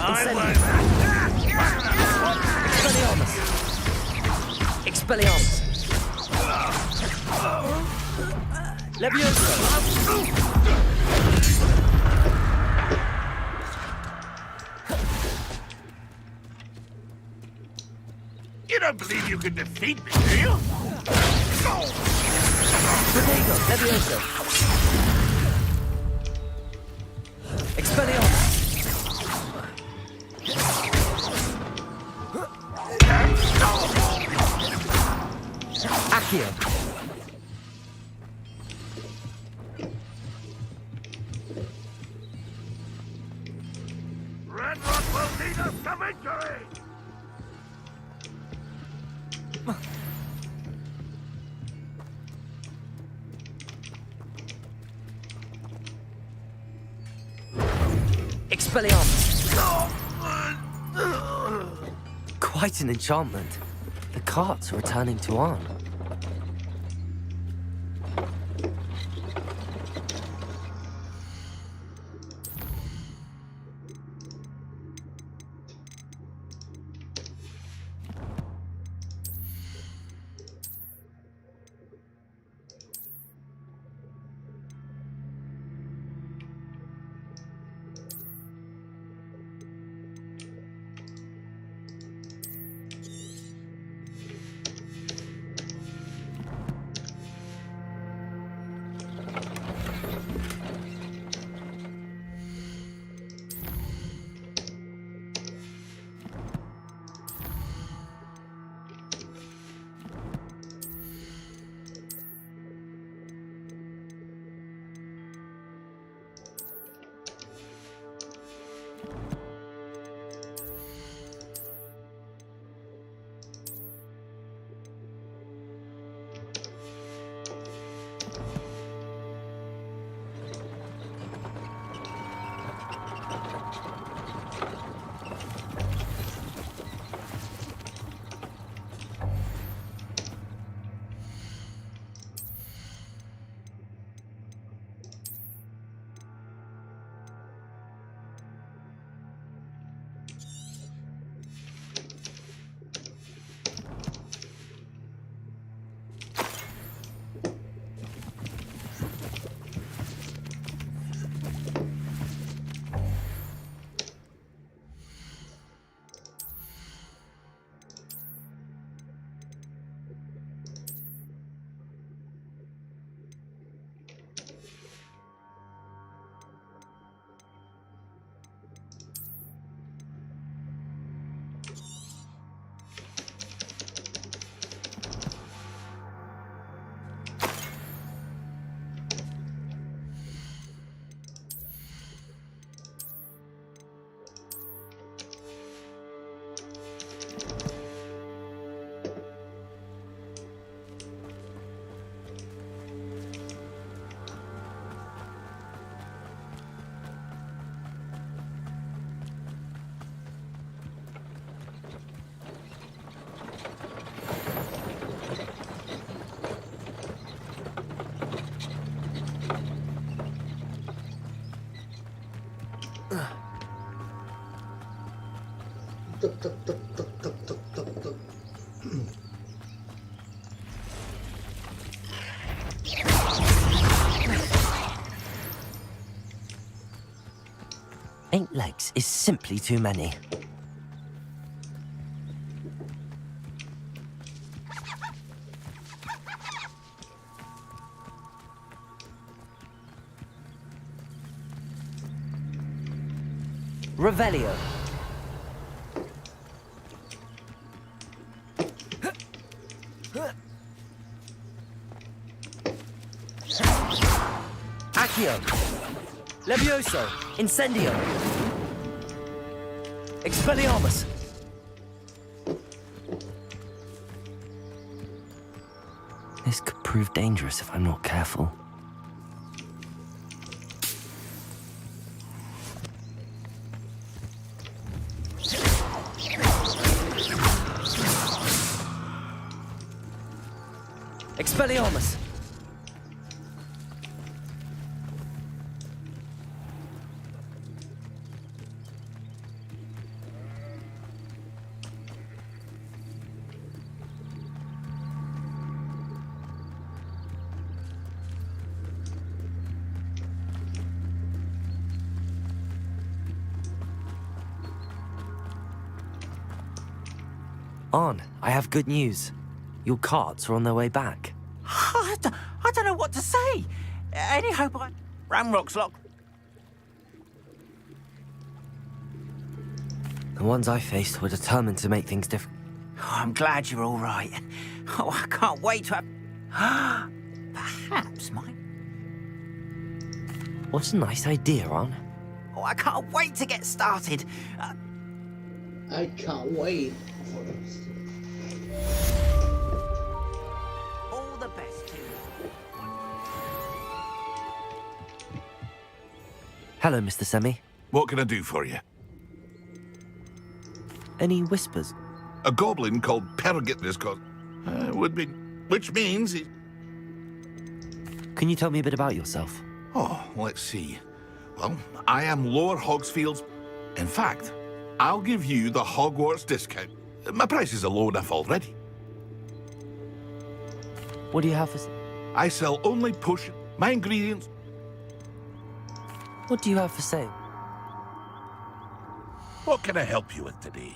Incendio. Expelliarmus. Expelliarmus. Leviosa. You don't believe you can defeat me, do you? Protego. Leviosa. Expelliarmus. Accio. Ranrock will lead us to victory! Expelliarmus. Quite an enchantment. The carts are returning to Arn. Eight legs is simply too many. Revelio. Accio. Levioso. Incendio. Expelliarmus. This could prove dangerous if I'm not careful. Expelliarmus. Arn, I have good news. Your carts are on their way back. I don't know what to say. Any hope I... Ramrock's locked. The ones I faced were determined to make things different. Oh, I'm glad you're all right. Oh, I can't wait to have... Perhaps my... What a nice idea, Arn. Oh, I can't wait to get started. I can't wait for this. All the best to you. Hello, Mr. Semi. What can I do for you? Any whispers? A goblin called Pergit is called... would be... Which means he... Can you tell me a bit about yourself? Oh, let's see. Well, I am Lower Hogsfield's... In fact, I'll give you the Hogwarts discount. My prices are low enough already. What do you have for... I sell only potion. My ingredients... What do you have for sale? What can I help you with today?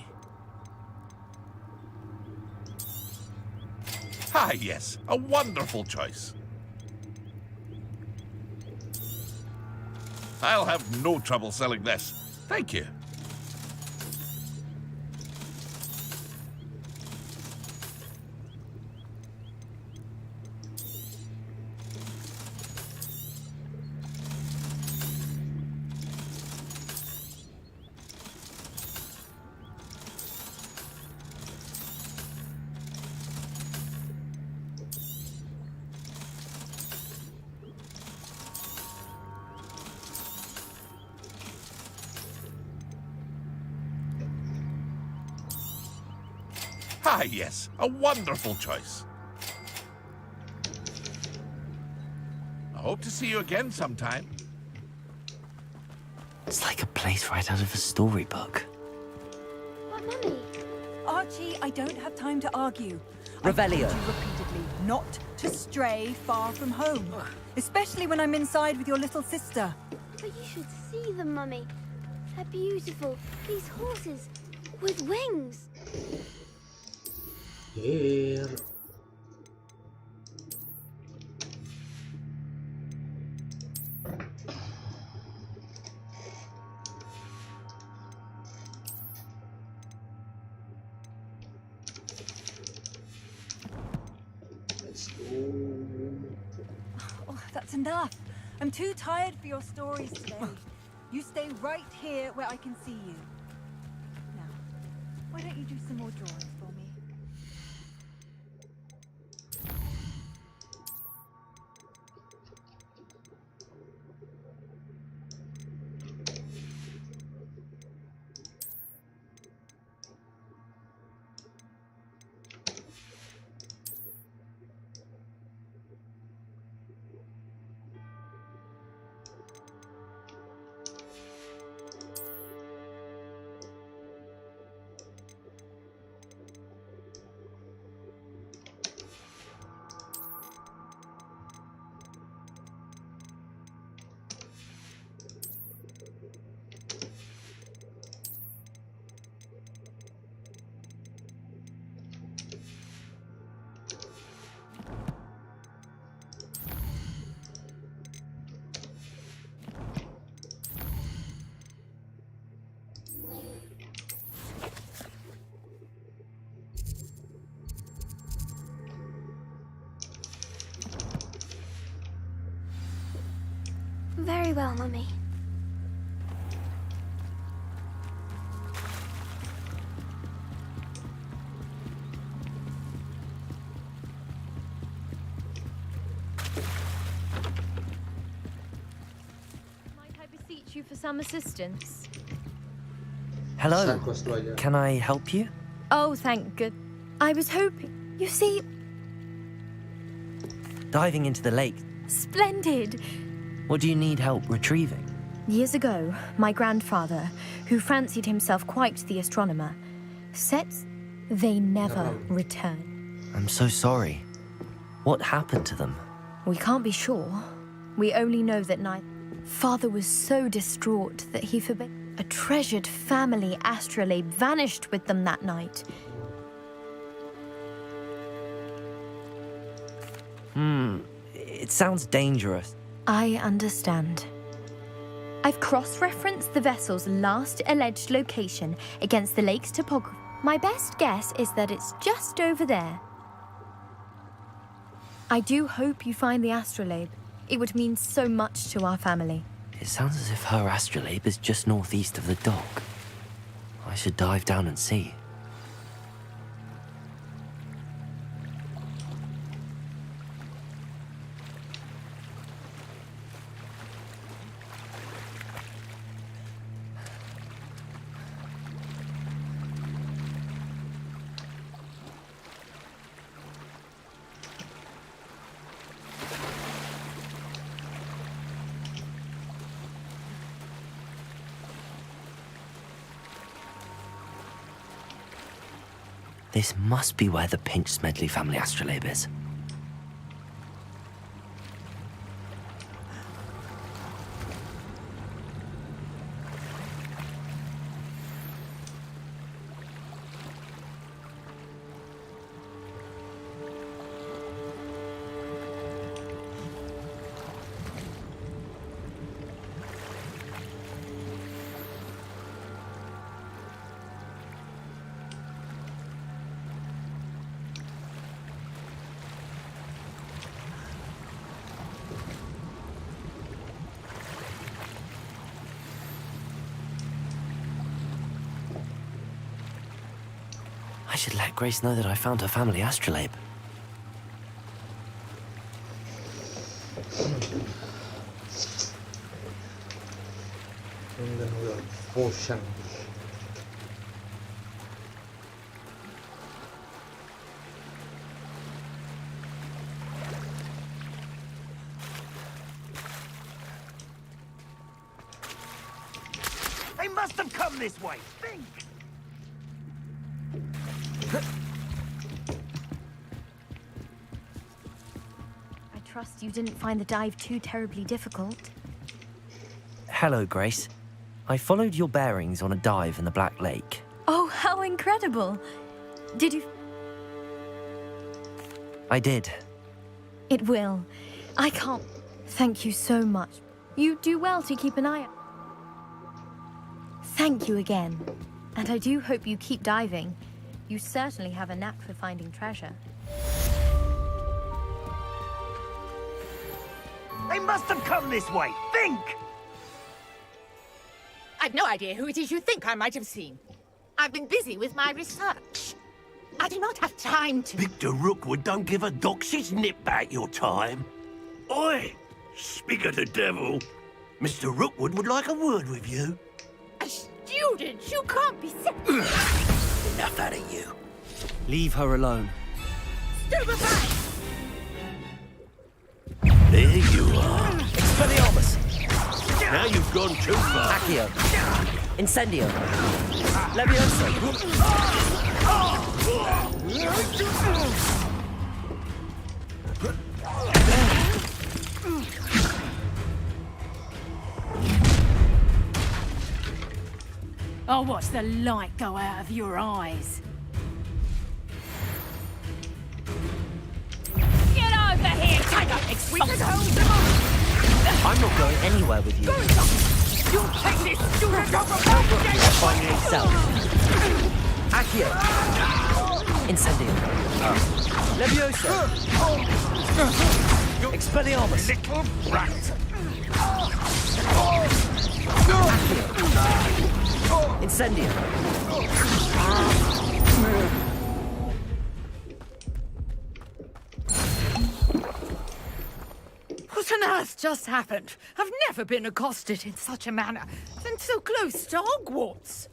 Ah, yes, a wonderful choice. I'll have no trouble selling this. Thank you. Ah, yes, a wonderful choice. I hope to see you again sometime. It's like a place right out of a storybook. But Mummy... Archie, I don't have time to argue. Revelio. I've told you repeatedly not to stray far from home. Especially when I'm inside with your little sister. But you should see them, Mummy. They're beautiful. These horses with wings. Here. Let's go. Oh, that's enough. I'm too tired for your stories today. You stay right here where I can see you. Now, why don't you do some more drawings for me? Very well, Mummy. Might I beseech you for some assistance? Hello. Can I help you? Oh, thank good. I was hoping... You see... Diving into the lake. Splendid! What do you need help retrieving? Years ago, my grandfather, who fancied himself quite the astronomer, said they never return. I'm so sorry. What happened to them? We can't be sure. We only know that Father was so distraught that he forbade... A treasured family astrolabe vanished with them that night. It sounds dangerous. I understand. I've cross-referenced the vessel's last alleged location against the lake's topography. My best guess is that it's just over there. I do hope you find the astrolabe. It would mean so much to our family. It sounds as if her astrolabe is just northeast of the dock. I should dive down and see. This must be where the Pinch Smedley family astrolabe is. I should let Grace know that I found her family astrolabe. Ocean. They must have come this way. Think! I trust you didn't find the dive too terribly difficult. Hello, Grace. I followed your bearings on a dive in the Black Lake. Oh, how incredible! Did you... I did. It will. I can't... Thank you so much. You do well to keep an eye out. Thank you again. And I do hope you keep diving. You certainly have a knack for finding treasure. They must have come this way. Think! I've no idea who it is you think I might have seen. I've been busy with my research. I do not have time to... Victor Rookwood don't give a doxy's nip back your time. Oi! Speak of the devil. Mr. Rookwood would like a word with you. A student? You can't be... Enough out of you. Leave her alone. Stupefy! There you are. Expelliarmus! Now you've gone too far. Accio! Incendio! Levioso! I'll watch the light go out of your eyes. Get over here, Tiger! We can hold them off! I'm not going anywhere with you. You'll take this student over Find yourself. Accio! Incendio! Levioso! Expelliarmus! Little brat! Incendio! What on earth just happened? I've never been accosted in such a manner, and so close to Hogwarts.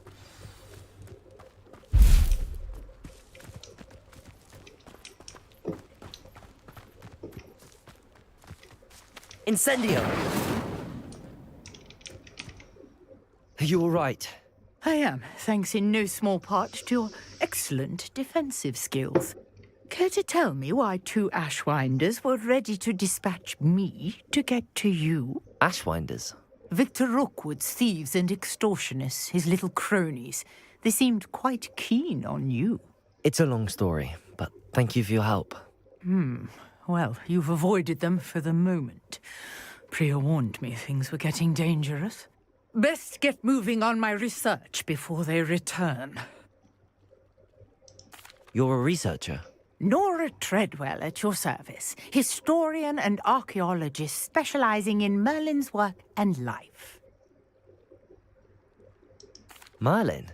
Incendio! Are you all right? I am, thanks in no small part to your excellent defensive skills. Care to tell me why two Ashwinders were ready to dispatch me to get to you? Ashwinders? Victor Rookwood's thieves and extortionists, his little cronies. They seemed quite keen on you. It's a long story, but thank you for your help. Well, you've avoided them for the moment. Priya warned me things were getting dangerous. Best get moving on my research before they return. You're a researcher? Nora Treadwell at your service, historian and archaeologist specializing in Merlin's work and life. Merlin?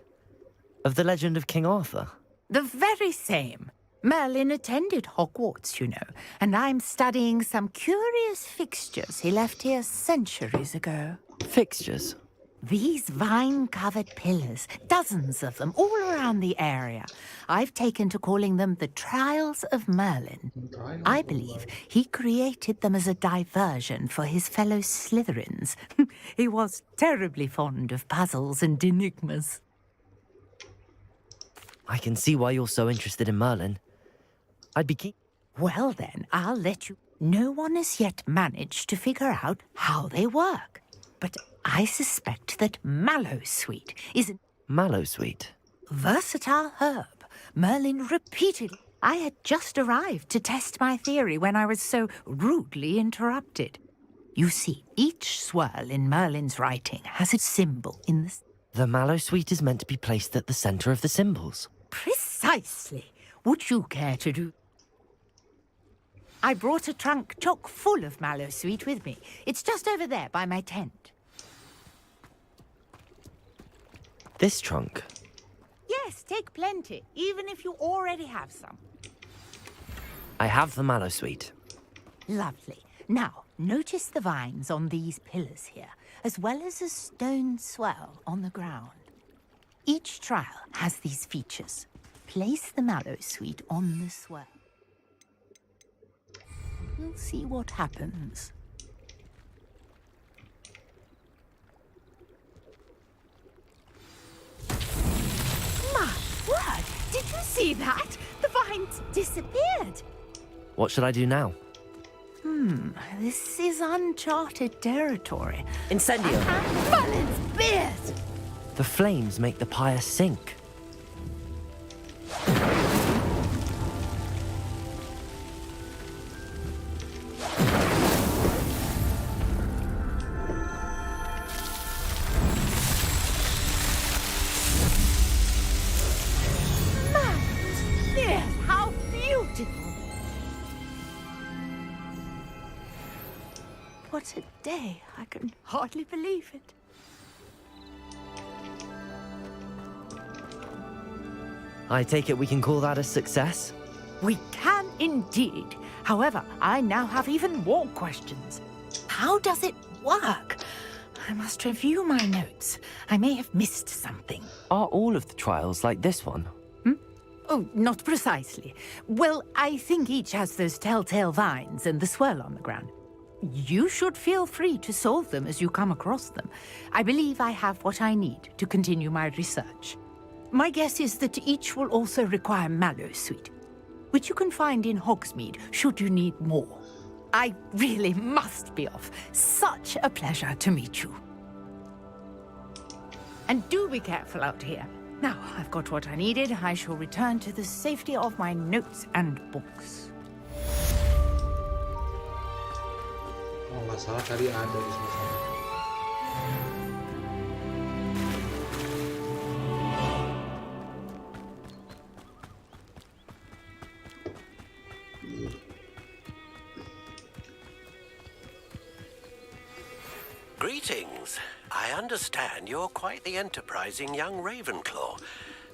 Of the legend of King Arthur? The very same. Merlin attended Hogwarts, you know, and I'm studying some curious fixtures he left here centuries ago. Fixtures? These vine-covered pillars, dozens of them, all around the area. I've taken to calling them the Trials of Merlin. I believe he created them as a diversion for his fellow Slytherins. He was terribly fond of puzzles and enigmas. I can see why you're so interested in Merlin. I'd be keen. Well then, I'll let you. No one has yet managed to figure out how they work. But I suspect that mallowsweet is a Mallowsweet? versatile herb. Merlin repeatedly. I had just arrived to test my theory when I was so rudely interrupted. You see, each swirl in Merlin's writing has a symbol in the... The mallowsweet is meant to be placed at the center of the symbols. Precisely. Would you care to do... I brought a trunk chock full of mallowsweet with me. It's just over there by my tent. This trunk? Yes, take plenty, even if you already have some. I have the mallowsweet. Lovely. Now, notice the vines on these pillars here, as well as a stone swell on the ground. Each trial has these features. Place the mallowsweet on the swell. We'll see what happens. My word! Did you see that? The vines disappeared. What should I do now? This is uncharted territory. Incendio! Merlin's beard! The flames make the pyre sink. How beautiful! What a day. I can hardly believe it. I take it we can call that a success? We can indeed. However, I now have even more questions. How does it work? I must review my notes. I may have missed something. Are all of the trials like this one? Oh, not precisely. Well, I think each has those telltale vines and the swirl on the ground. You should feel free to solve them as you come across them. I believe I have what I need to continue my research. My guess is that each will also require mallowsweet, which you can find in Hogsmeade should you need more. I really must be off. Such a pleasure to meet you. And do be careful out here. Now, I've got what I needed. I shall return to the safety of my notes and books. Oh, nggak salah tadi ada di sana. Greetings. I understand you're quite the enterprising young Ravenclaw.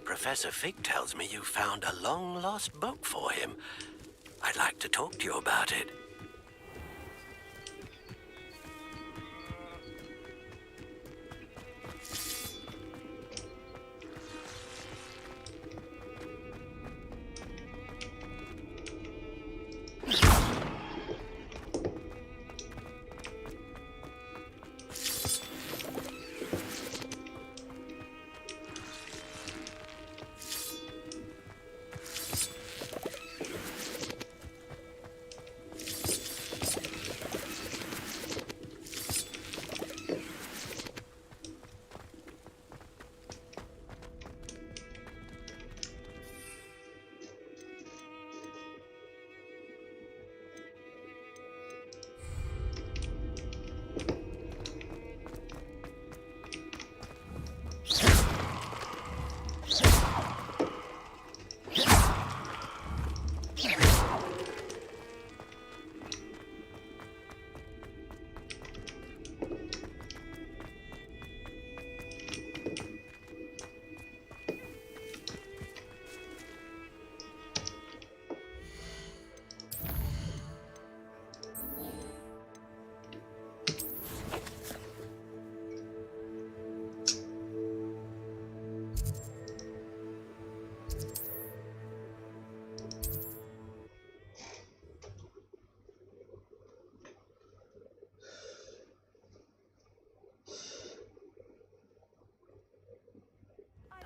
Professor Fig tells me you found a long-lost book for him. I'd like to talk to you about it.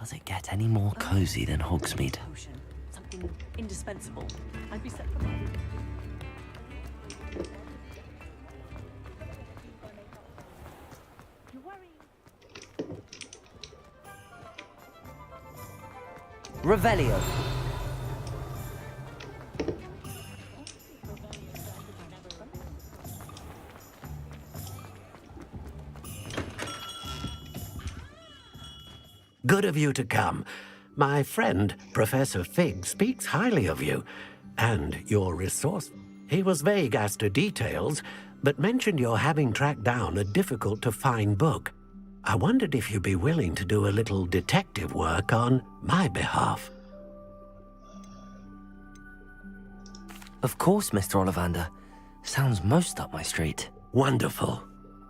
Does it get any more cozy than Hogsmeade? Something indispensable. I'd be set for life. Revelio. Good of you to come. My friend, Professor Fig, speaks highly of you, and your resource. He was vague as to details, but mentioned your having tracked down a difficult-to-find book. I wondered if you'd be willing to do a little detective work on my behalf. Of course, Mr. Ollivander. Sounds most up my street. Wonderful.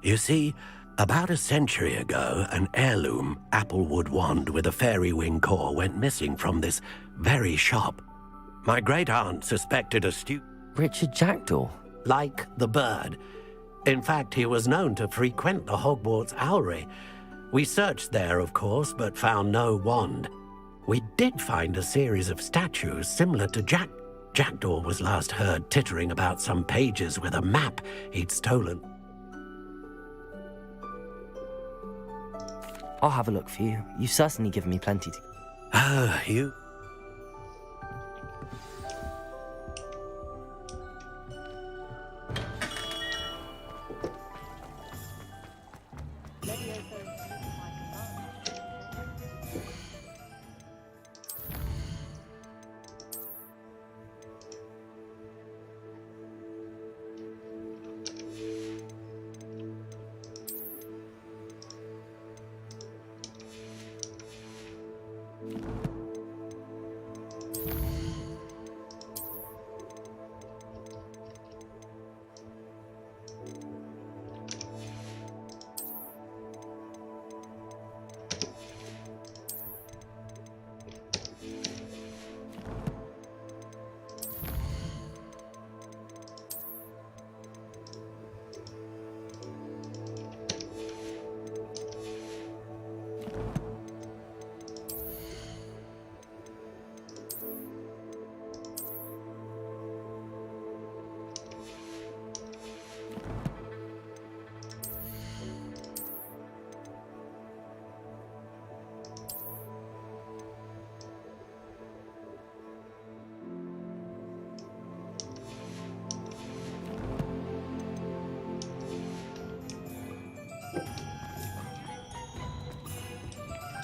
You see, about a century ago, an heirloom applewood wand with a fairy wing core went missing from this very shop. My great-aunt suspected a Richard Jackdaw? Like the bird. In fact, he was known to frequent the Hogwarts Owlery. We searched there, of course, but found no wand. We did find a series of statues similar to Jackdaw was last heard tittering about some pages with a map he'd stolen. I'll have a look for you. You've certainly given me plenty to... Ah, you...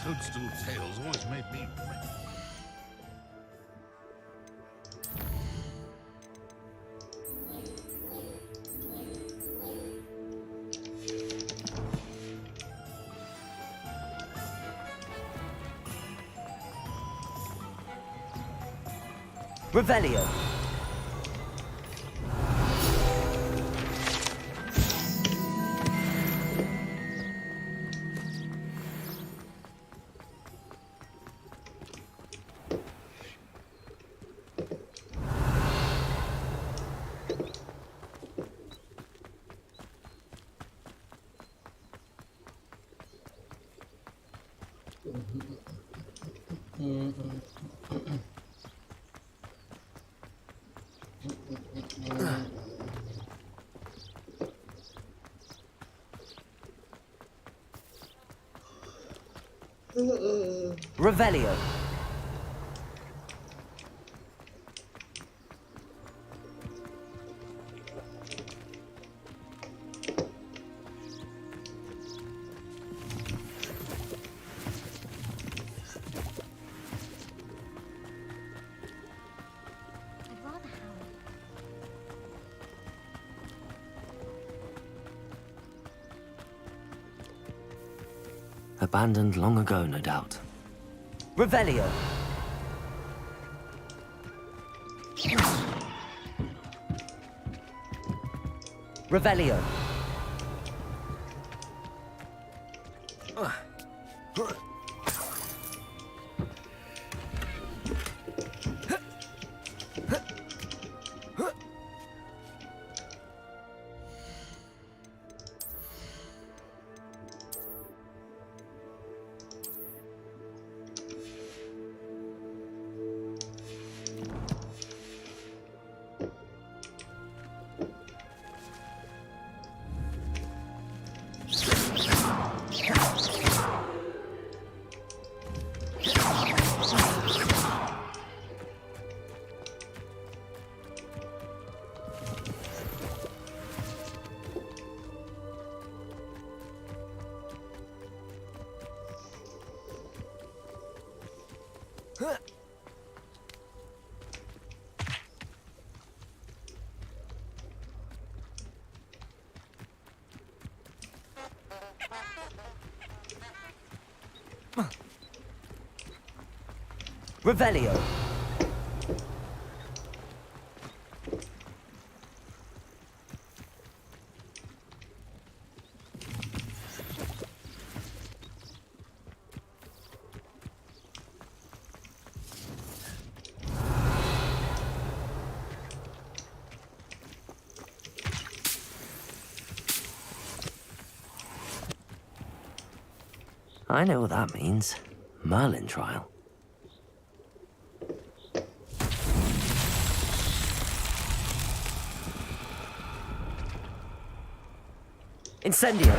Toadstool tails always made me... Revelio. Revelio. Abandoned long ago, no doubt. Revelio. Revelio. Revelio. I know what that means. Merlin trial. Incendio!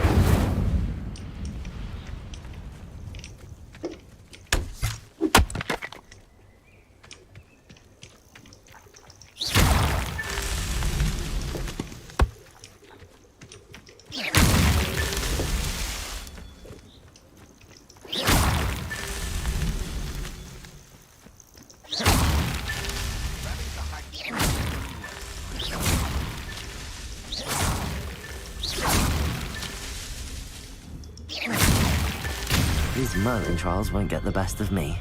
These Merlin trials won't get the best of me.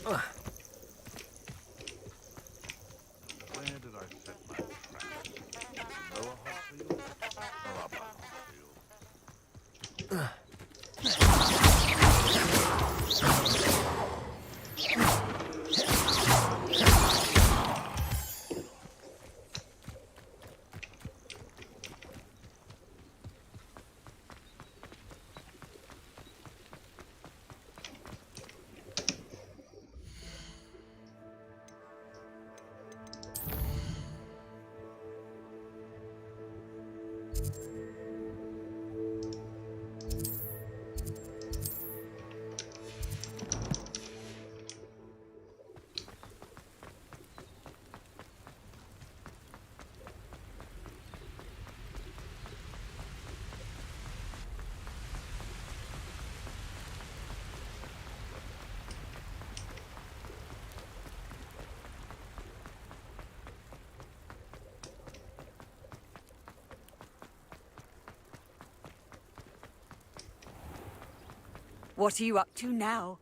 Where did I set my trap? Lower Hogfield? Or upper Hogfield? What are you up to now?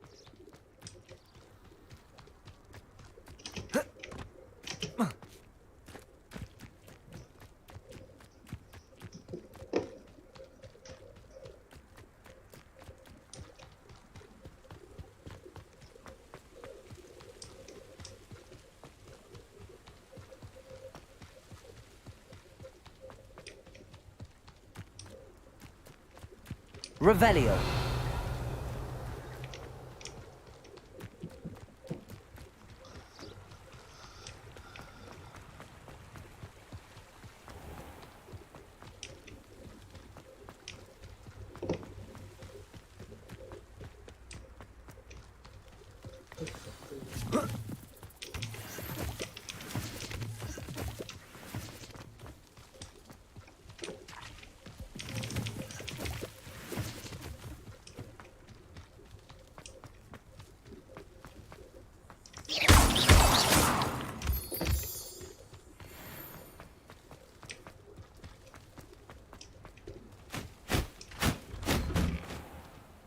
Revelio.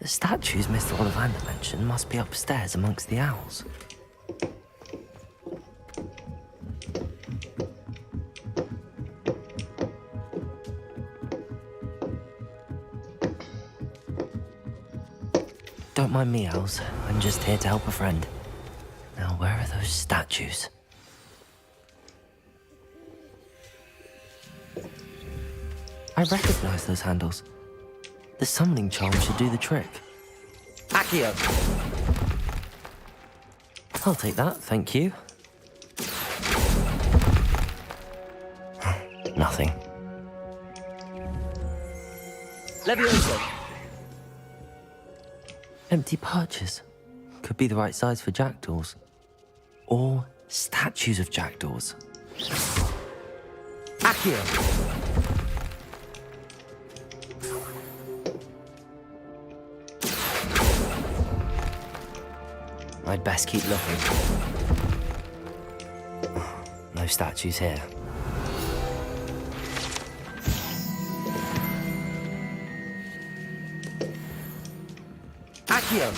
The statues Mr. Ollivander mentioned must be upstairs amongst the owls. Don't mind me, Owls. I'm just here to help a friend. Now, where are those statues? I recognize those handles. The summoning charm should do the trick. Accio! I'll take that, thank you. Nothing. Levioso! Empty perches. Could be the right size for jackdaws. Or statues of jackdaws. Accio! I'd best keep looking. No statues here. Accio!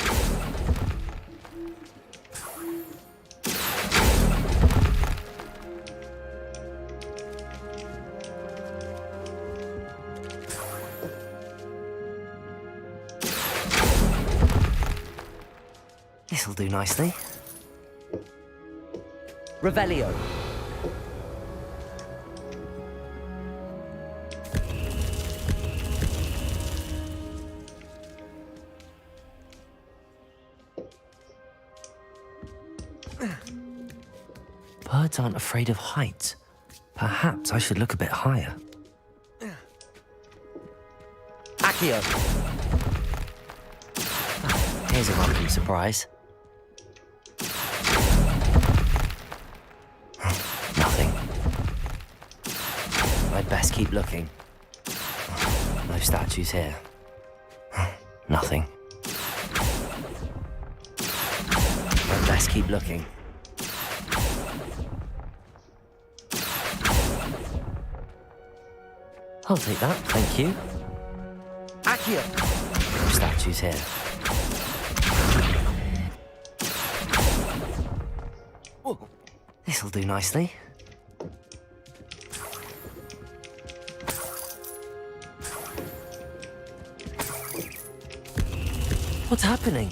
This'll do nicely. Revelio. Birds aren't afraid of heights. Perhaps I should look a bit higher. Accio. Here's a welcome surprise. Nothing. I'd best keep looking. No statues here. Nothing. I'd best keep looking. I'll take that, thank you. Accio! No statues here. This'll do nicely. What's happening?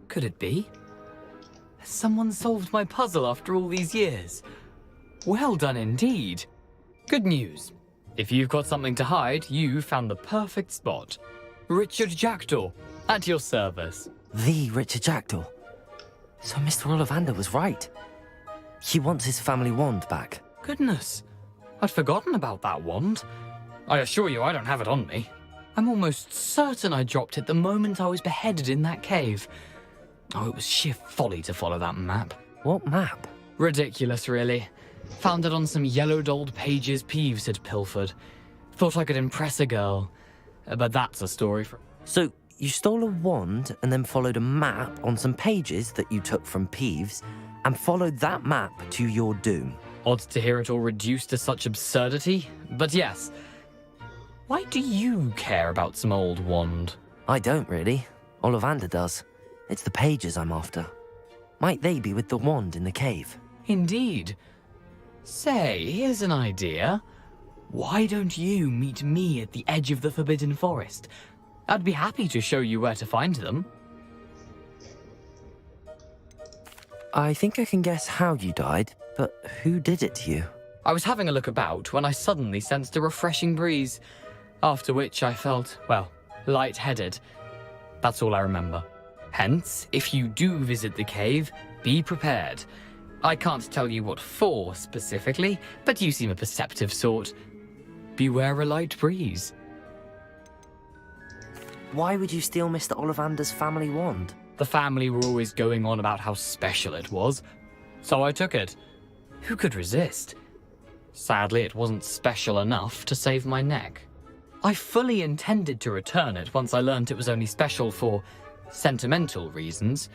Could it be? Has someone solved my puzzle after all these years? Well done indeed. Good news. If you've got something to hide, you found the perfect spot. Richard Jackdaw, at your service. The Richard Jackdaw. So Mr. Ollivander was right. He wants his family wand back. Goodness, I'd forgotten about that wand. I assure you I don't have it on me. I'm almost certain I dropped it the moment I was beheaded in that cave. Oh, it was sheer folly to follow that map. What map? Ridiculous, really. Found it on some yellowed old pages Peeves had pilfered. Thought I could impress a girl. But that's a story for... So, you stole a wand and then followed a map on some pages that you took from Peeves and followed that map to your doom. Odd to hear it all reduced to such absurdity, but yes. Why do you care about some old wand? I don't, really. Ollivander does. It's the pages I'm after. Might they be with the wand in the cave? Indeed. Say, here's an idea. Why don't you meet me at the edge of the Forbidden Forest? I'd be happy to show you where to find them. I think I can guess how you died, but who did it to you? I was having a look about when I suddenly sensed a refreshing breeze, after which I felt, well, lightheaded. That's all I remember. Hence, if you do visit the cave, be prepared. I can't tell you what for specifically, but you seem a perceptive sort. Beware a light breeze. Why would you steal Mr. Ollivander's family wand? The family were always going on about how special it was, so I took it. Who could resist? Sadly, it wasn't special enough to save my neck. I fully intended to return it once I learned it was only special for sentimental reasons.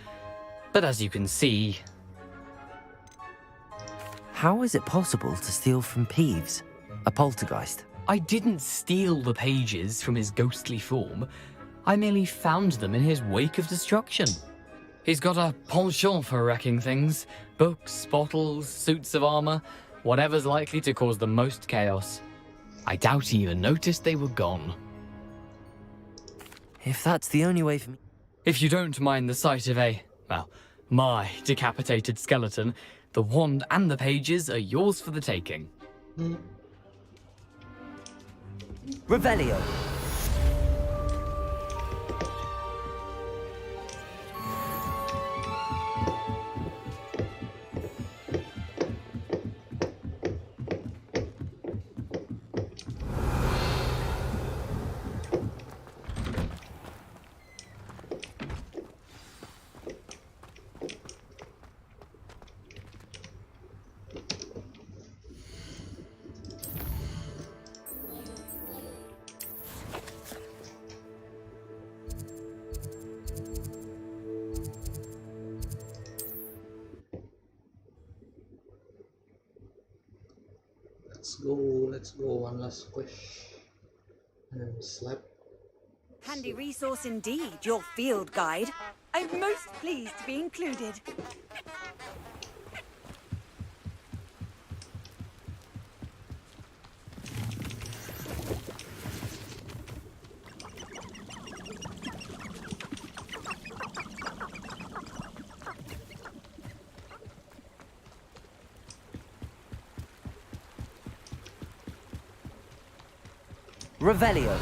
But as you can see... How is it possible to steal from Peeves, a poltergeist? I didn't steal the pages from his ghostly form. I merely found them in his wake of destruction. He's got a penchant for wrecking things. Books, bottles, suits of armor, whatever's likely to cause the most chaos. I doubt he even noticed they were gone. If that's the only way for me... If you don't mind the sight of my decapitated skeleton, the wand and the pages are yours for the taking. Revelio. Let's go, one last question. And slap. Handy resource indeed, your field guide. I'm most pleased to be included. Revelio.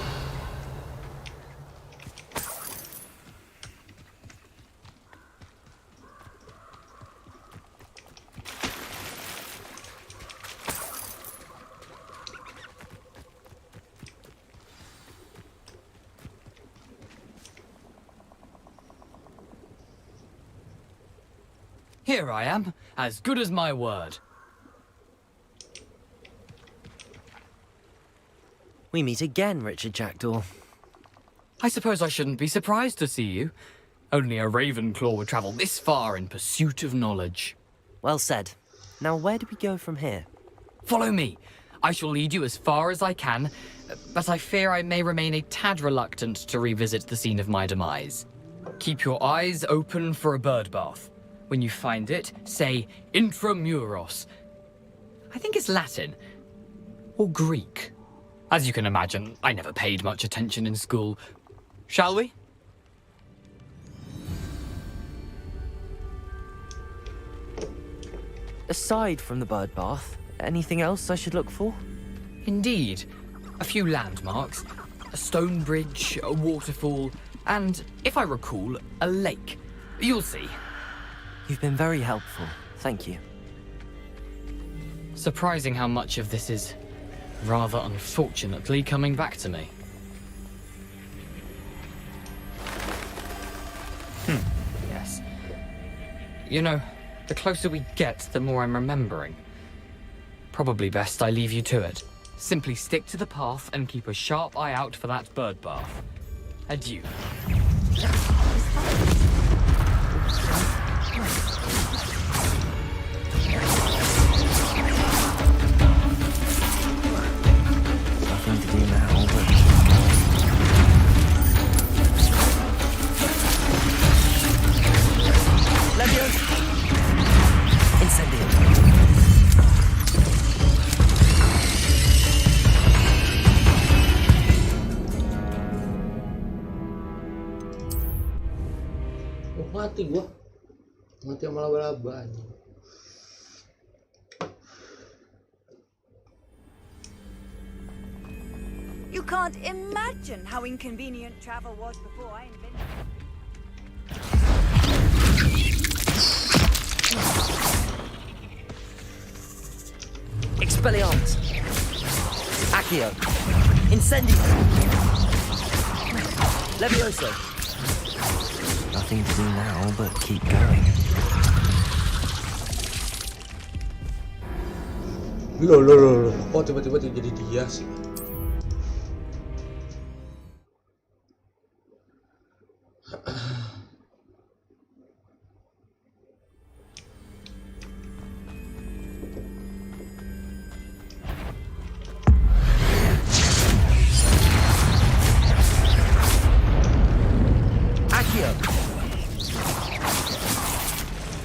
Here I am, as good as my word. We meet again, Richard Jackdaw. I suppose I shouldn't be surprised to see you. Only a Ravenclaw would travel this far in pursuit of knowledge. Well said. Now where do we go from here? Follow me. I shall lead you as far as I can, but I fear I may remain a tad reluctant to revisit the scene of my demise. Keep your eyes open for a bird bath. When you find it, say Intramuros. I think it's Latin. Or Greek. As you can imagine, I never paid much attention in school. Shall we? Aside from the bird bath, anything else I should look for? Indeed. A few landmarks. A stone bridge, a waterfall, and, if I recall, a lake. You'll see. You've been very helpful. Thank you. Surprising how much of this is, rather unfortunately, coming back to me. Yes. You know, the closer we get, the more I'm remembering. Probably best I leave you to it. Simply stick to the path and keep a sharp eye out for that bird bath. Adieu. Nothing to do now, but... Leviosa! Incendio! Mati gua. Mati sama laba-laba anjing. You can't imagine how inconvenient travel was before I invented it. Expelliarmus! Accio! Incendio! Levioso! Nothing to do now but keep going. Loh. Kok tiba-tiba jadi dia sih?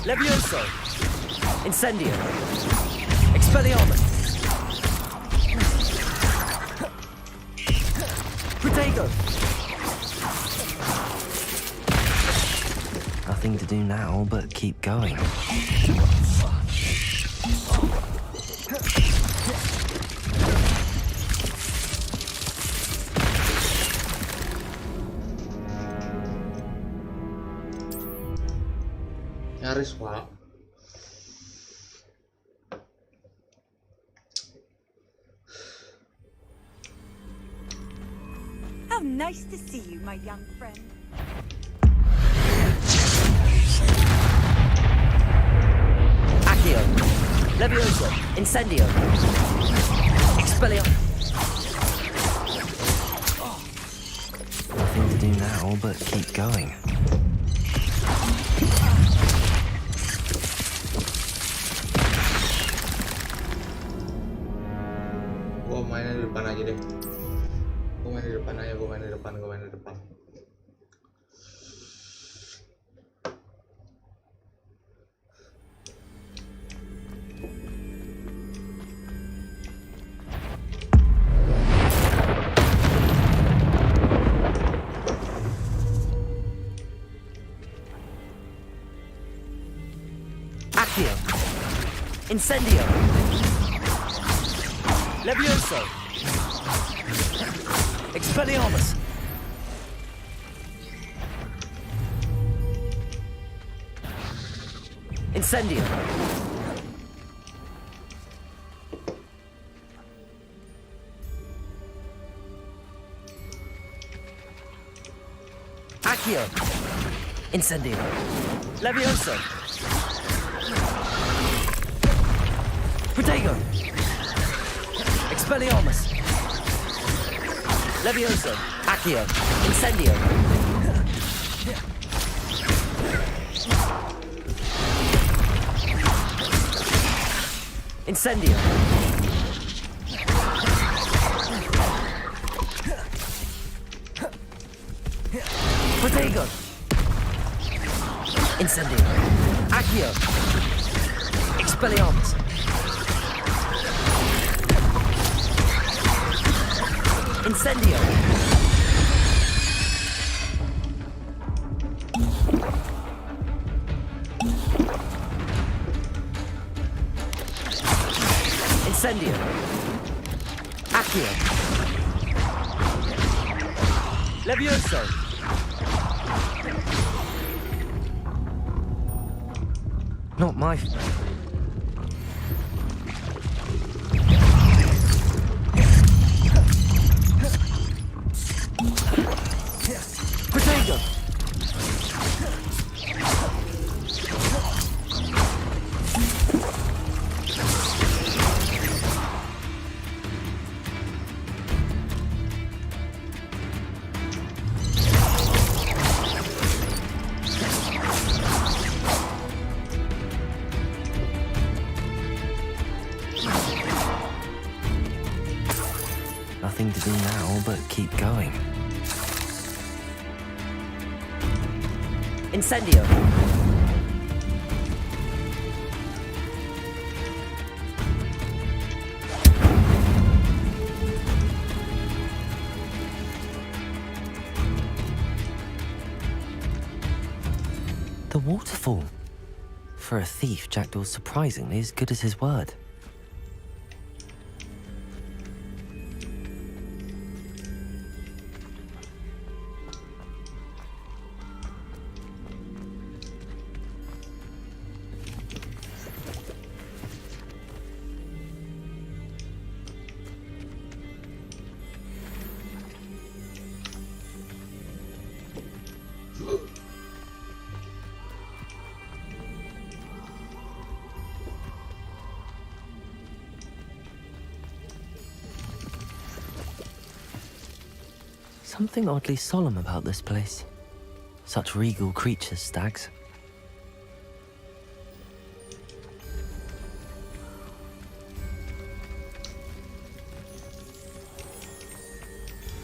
Levioso! Incendio! Expelliarmus! Protego! Nothing to do now but keep going. Nyaris, Pak. How nice to see you, my young friend. Accio! Levioso! Incendio! Expelliarmus! Nothing to do now but keep going. Gua main di depan aja deh. Gua main di depan aja, gua main di depan. Accio! Incendio! Levioso! Expelliarmus! Incendio! Accio! Incendio! Levioso! Protego! Expelliarmus! Levioso! Accio! Incendio! Incendio! Protego! Incendio! Accio! Expelliarmus! Incendio! Incendio! Accio! Levioso! Not my... Protego! Nothing to do now but keep going. Incendio! The waterfall. For a thief, Jackdaw's surprisingly as good as his word. Something oddly solemn about this place. Such regal creatures, stags.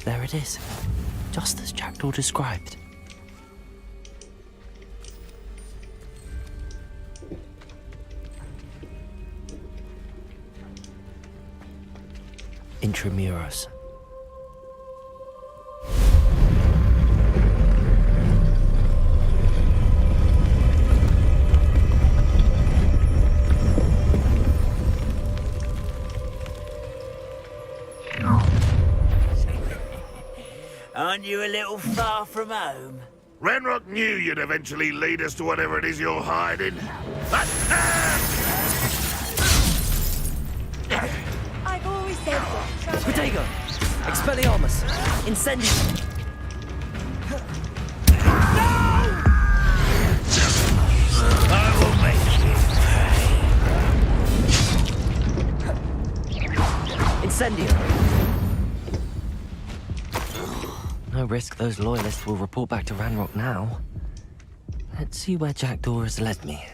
There it is, just as Jackdaw described. intramuros. Aren't you a little far from home? Ranrock knew you'd eventually lead us to whatever it is you're hiding. I've always said that. Protego! Expelliarmus! Incendium! I will make you pay. Incendium! No risk those loyalists will report back to Ranrock now. Let's see where Jackdaw has led me.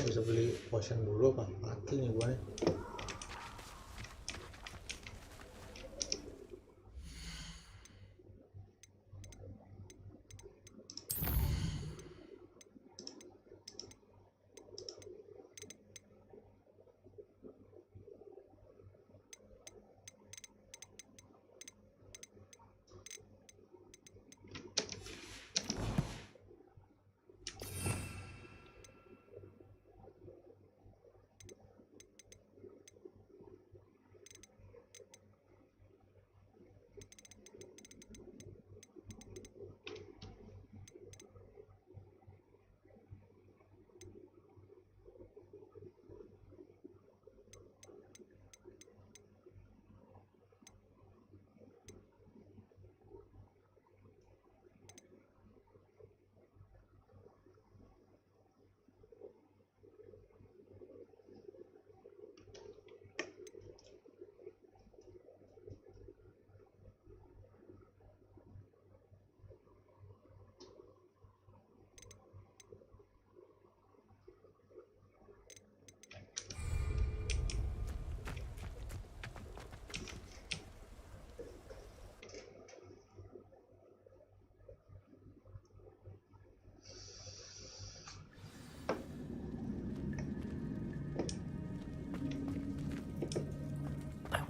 Bisa beli potion dulu apa? Mati nih gue.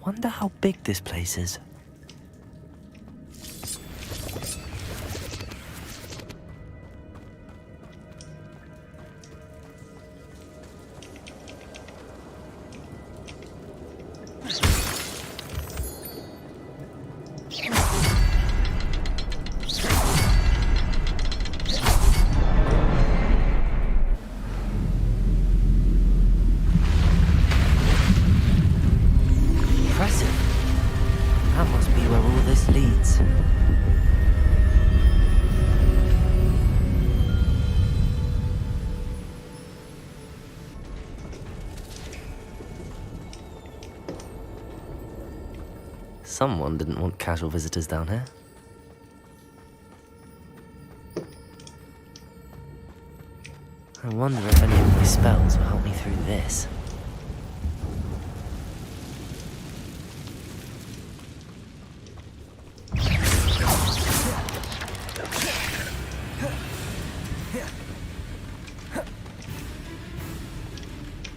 Wonder how big this place is. Someone didn't want casual visitors down here. I wonder if any of my spells will help me through this.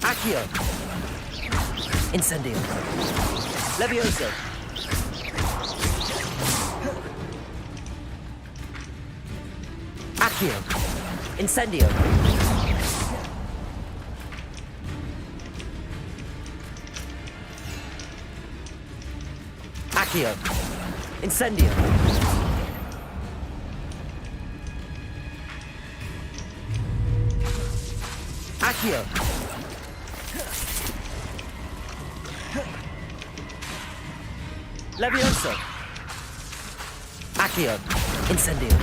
Accio! Incendio! Levioso! Accio! Incendio! Accio! Incendio! Accio! Levioso! Accio! Incendio!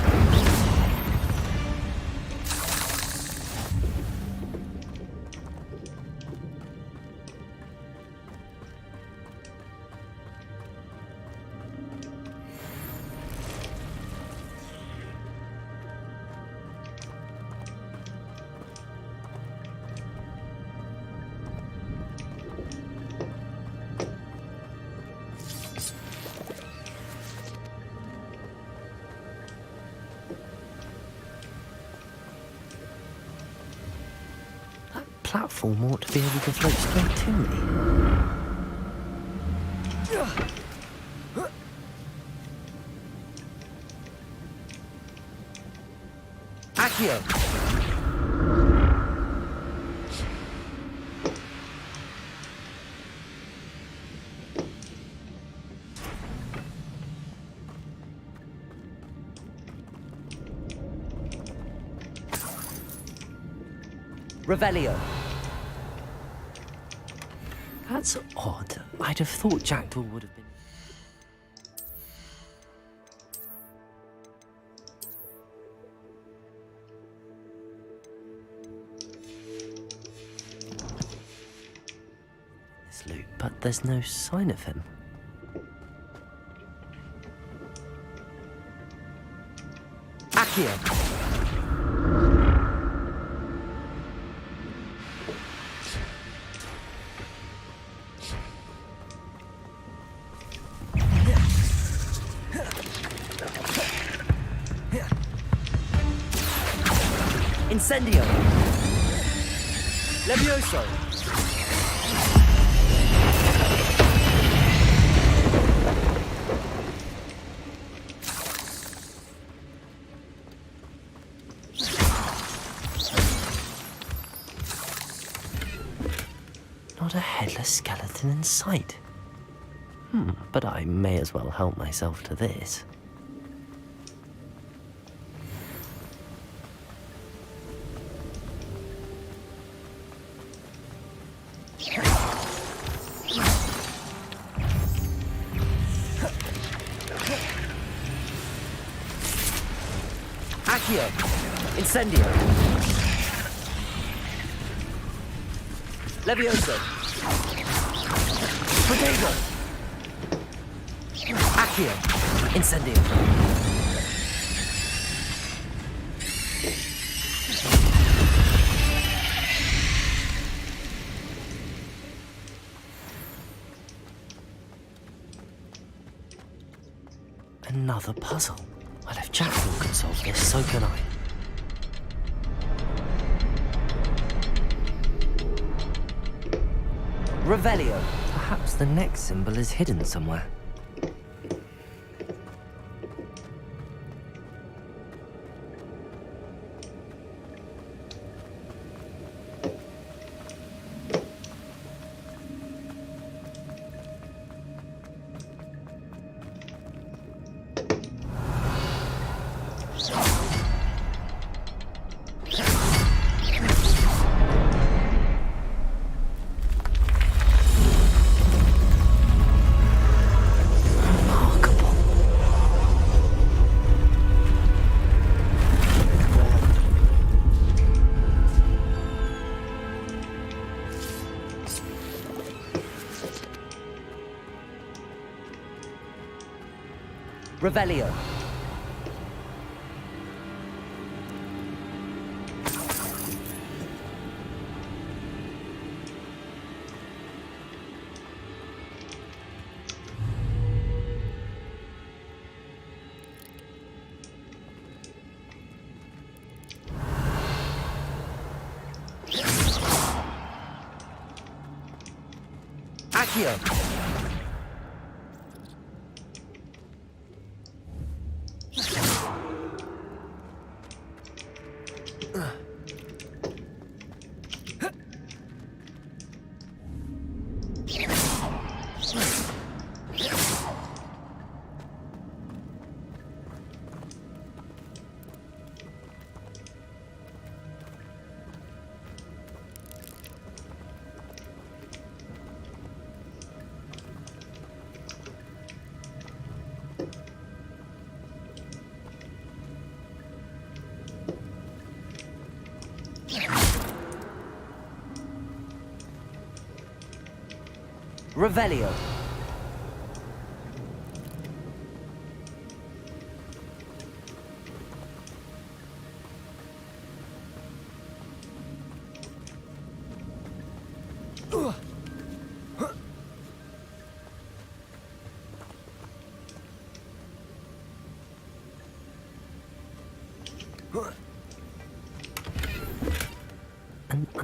platform ought to be able to float straight to me. Accio! Revelio. That's odd. I'd have thought Jackdaw would have been... this loot, but there's no sign of him. Accio! Incendio! Levioso! Not a headless skeleton in sight. But I may as well help myself to this. Accio! Incendio! Levioso! Potato! Accio! Incendio! Another puzzle. Well, if Jackdaw can solve this, so can I. Revelio. Perhaps the next symbol is hidden somewhere. Revelio. Accio. Revelio.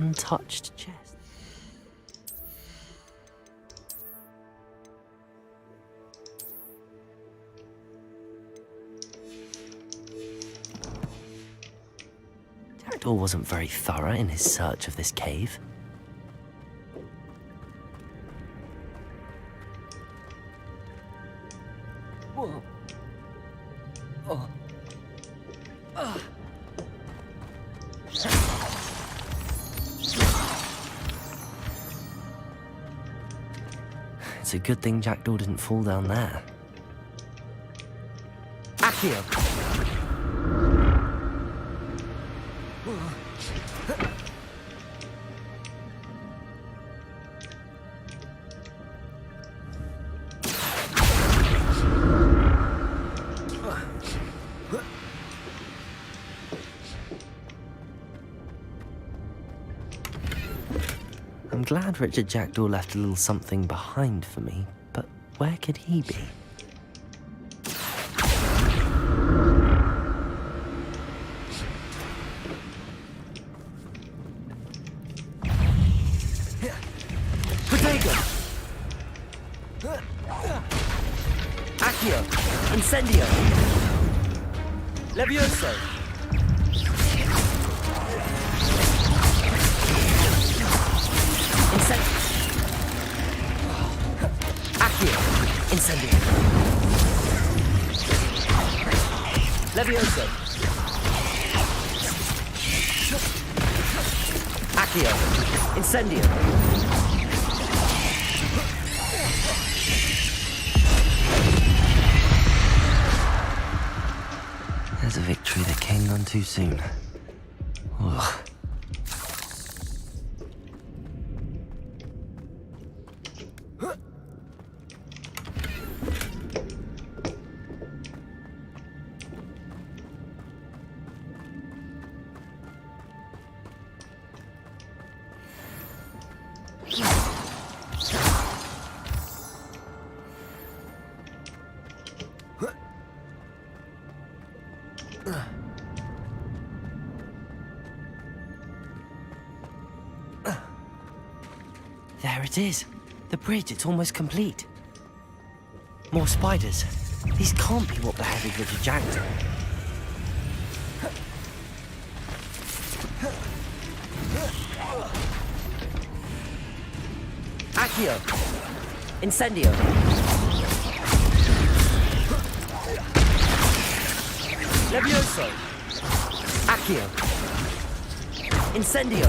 untouched chest. Jackdaw wasn't very thorough in his search of this cave. Whoa. Oh. It's a good thing Jackdaw didn't fall down there. Accio! I'm glad Richard Jackdaw left a little something behind for me, but where could he be? Accio! Incendio! Levioso! Accio! Incendio! Levioso! Accio! Incendio! There's a victory that came none too soon. Ugh. There it is. The bridge, it's almost complete. More spiders. These can't be what beheaded Richard Jackdaw. Accio! Incendio! Levioso! Accio! Incendio!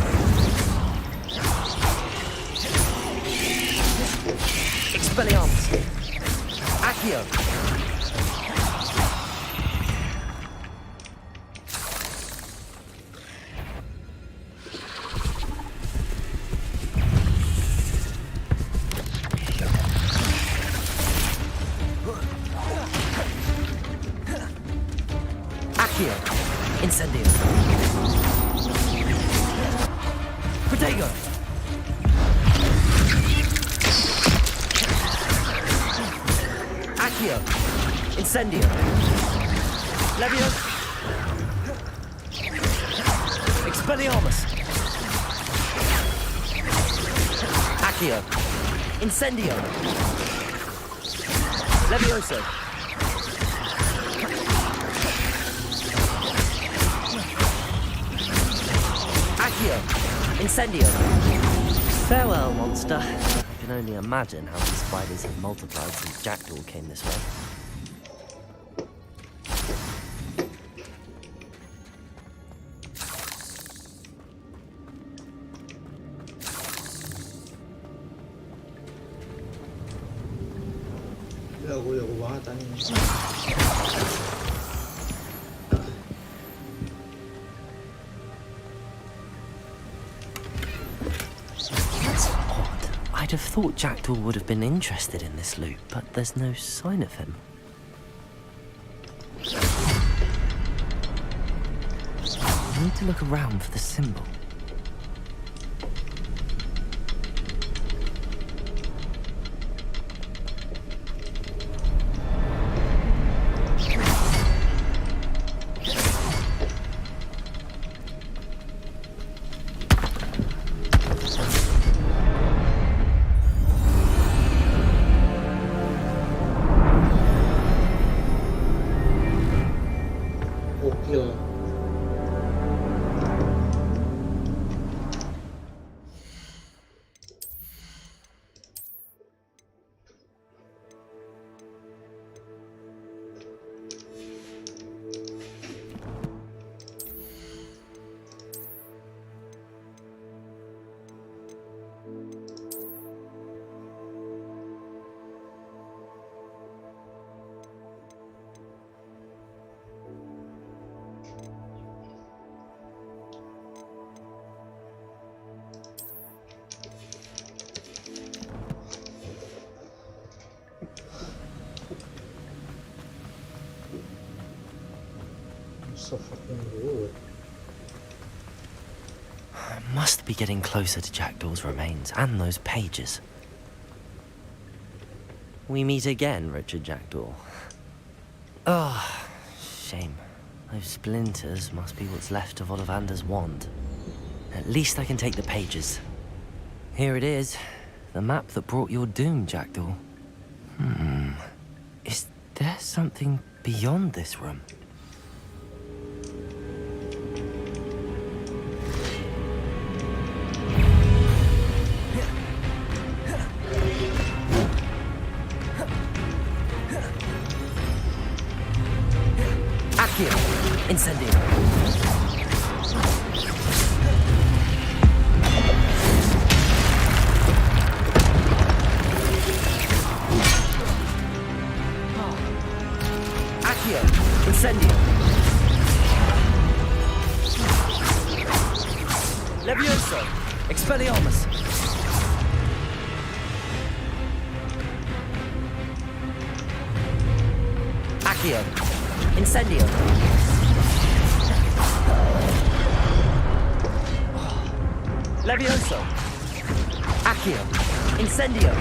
Expelliarmus! Accio! Accio! Incendio! Protego! Accio! Incendio! Levioso! Expelliarmus! Accio! Incendio! Levioso! Accio! Incendio! Farewell, monster. I can only imagine how these spiders have multiplied since Jackdaw came this way. Jago banget anjing. That's odd. I'd have thought Jackdaw would have been interested in this loot, but there's no sign of him. I need to look around for the symbol. So fucking good. Must be getting closer to Jackdaw's remains and those pages. We meet again, Richard Jackdaw. Ah, shame. Those splinters must be what's left of Ollivander's wand. At least I can take the pages. Here it is. The map that brought your doom, Jackdaw. Is there something beyond this room? Accio! Incendio! Accio! Incendio! Levioso! Expelliarmus! Accio! Incendio! Levioso! Accio! Incendio!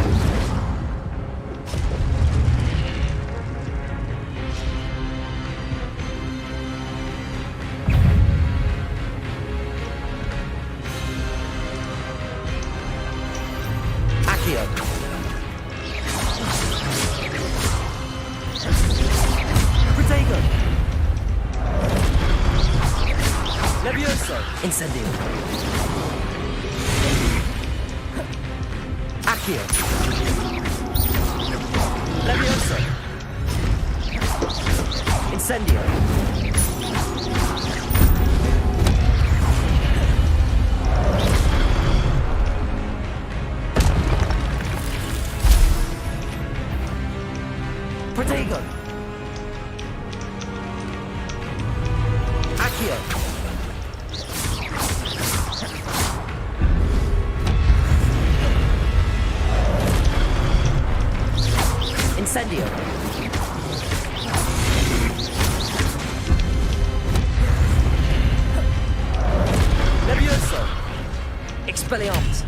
Accio! Protego! Levioso! Incendio! Accio! Levioso! Incendio! Protego! Accio! Incendio! Levioso! Expelliarmus!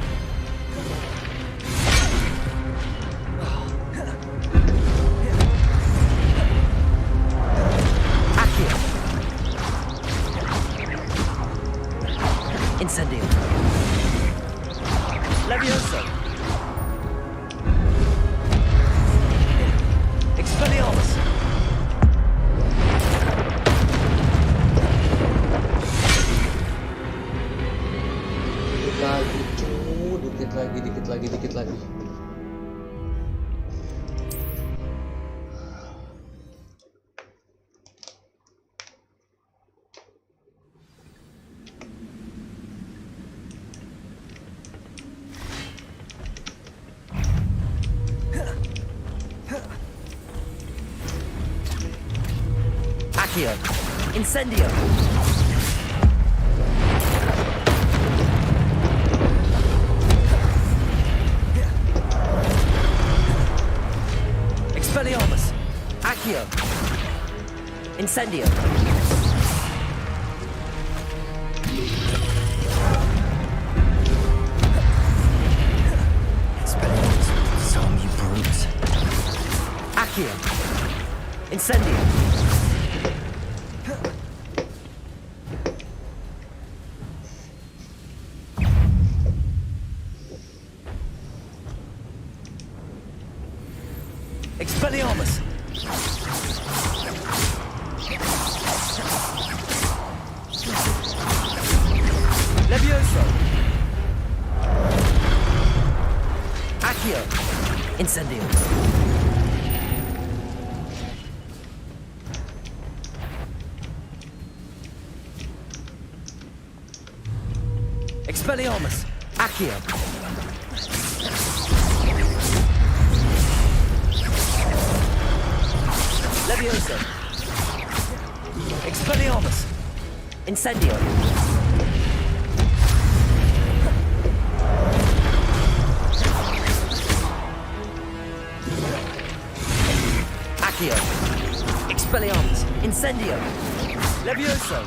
Accio! Incendio! Levioso! Expelliarmus! Dikit lagi. Accio! Incendio! Expelliarmus! Accio! Incendio! Expelliarmus! Some you brutes! Accio! Incendio! Expelliarmus! Levioso! Accio! Incendio! Expelliarmus! Accio! Levioso! Expelliarmus! Incendio! Accio! Expelliarmus! Incendio! Levioso!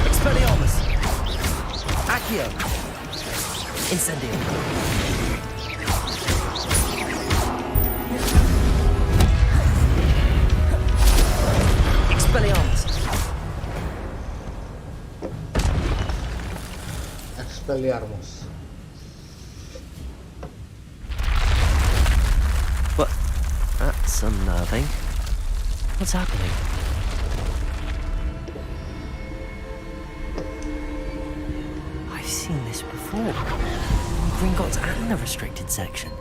Expelliarmus! Accio! Incendio! Expelliarmus! Expelliarmus. What? That's unnerving. What's happening? I've seen this before. On Gringotts and the restricted section.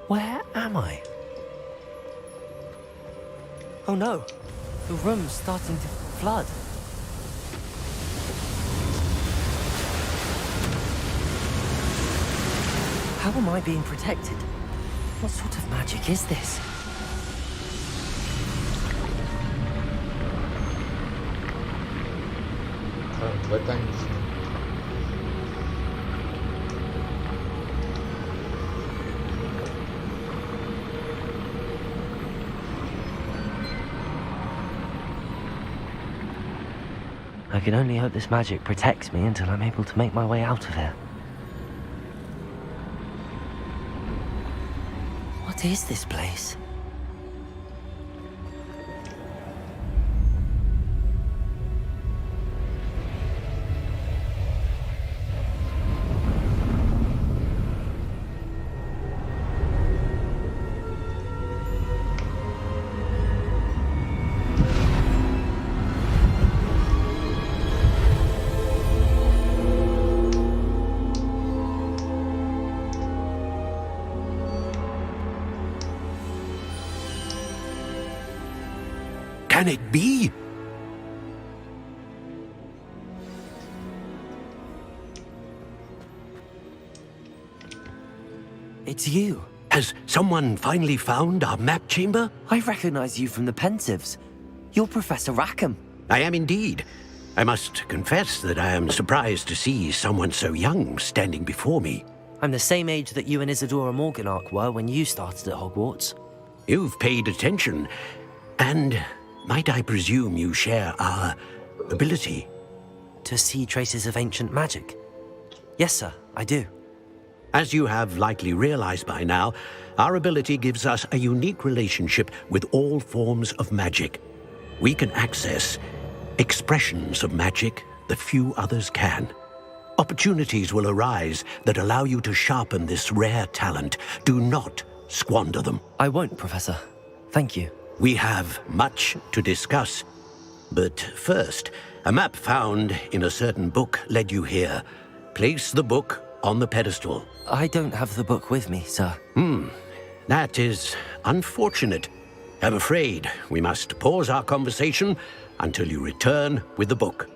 Where am I? Oh no, the room's starting to flood. How am I being protected? What sort of magic is this? Buat kan di sini. I can only hope this magic protects me until I'm able to make my way out of here. What is this place? Can it be? It's you. Has someone finally found our map chamber? I recognize you from the Pensives. You're Professor Rackham. I am indeed. I must confess that I am surprised to see someone so young standing before me. I'm the same age that you and Isadora Morganach were when you started at Hogwarts. You've paid attention, and might I presume you share our ability? To see traces of ancient magic? Yes, sir, I do. As you have likely realized by now, our ability gives us a unique relationship with all forms of magic. We can access expressions of magic that few others can. Opportunities will arise that allow you to sharpen this rare talent. Do not squander them. I won't, Professor. Thank you. We have much to discuss. But first, a map found in a certain book led you here. Place the book on the pedestal. I don't have the book with me, sir. That is unfortunate. I'm afraid we must pause our conversation until you return with the book.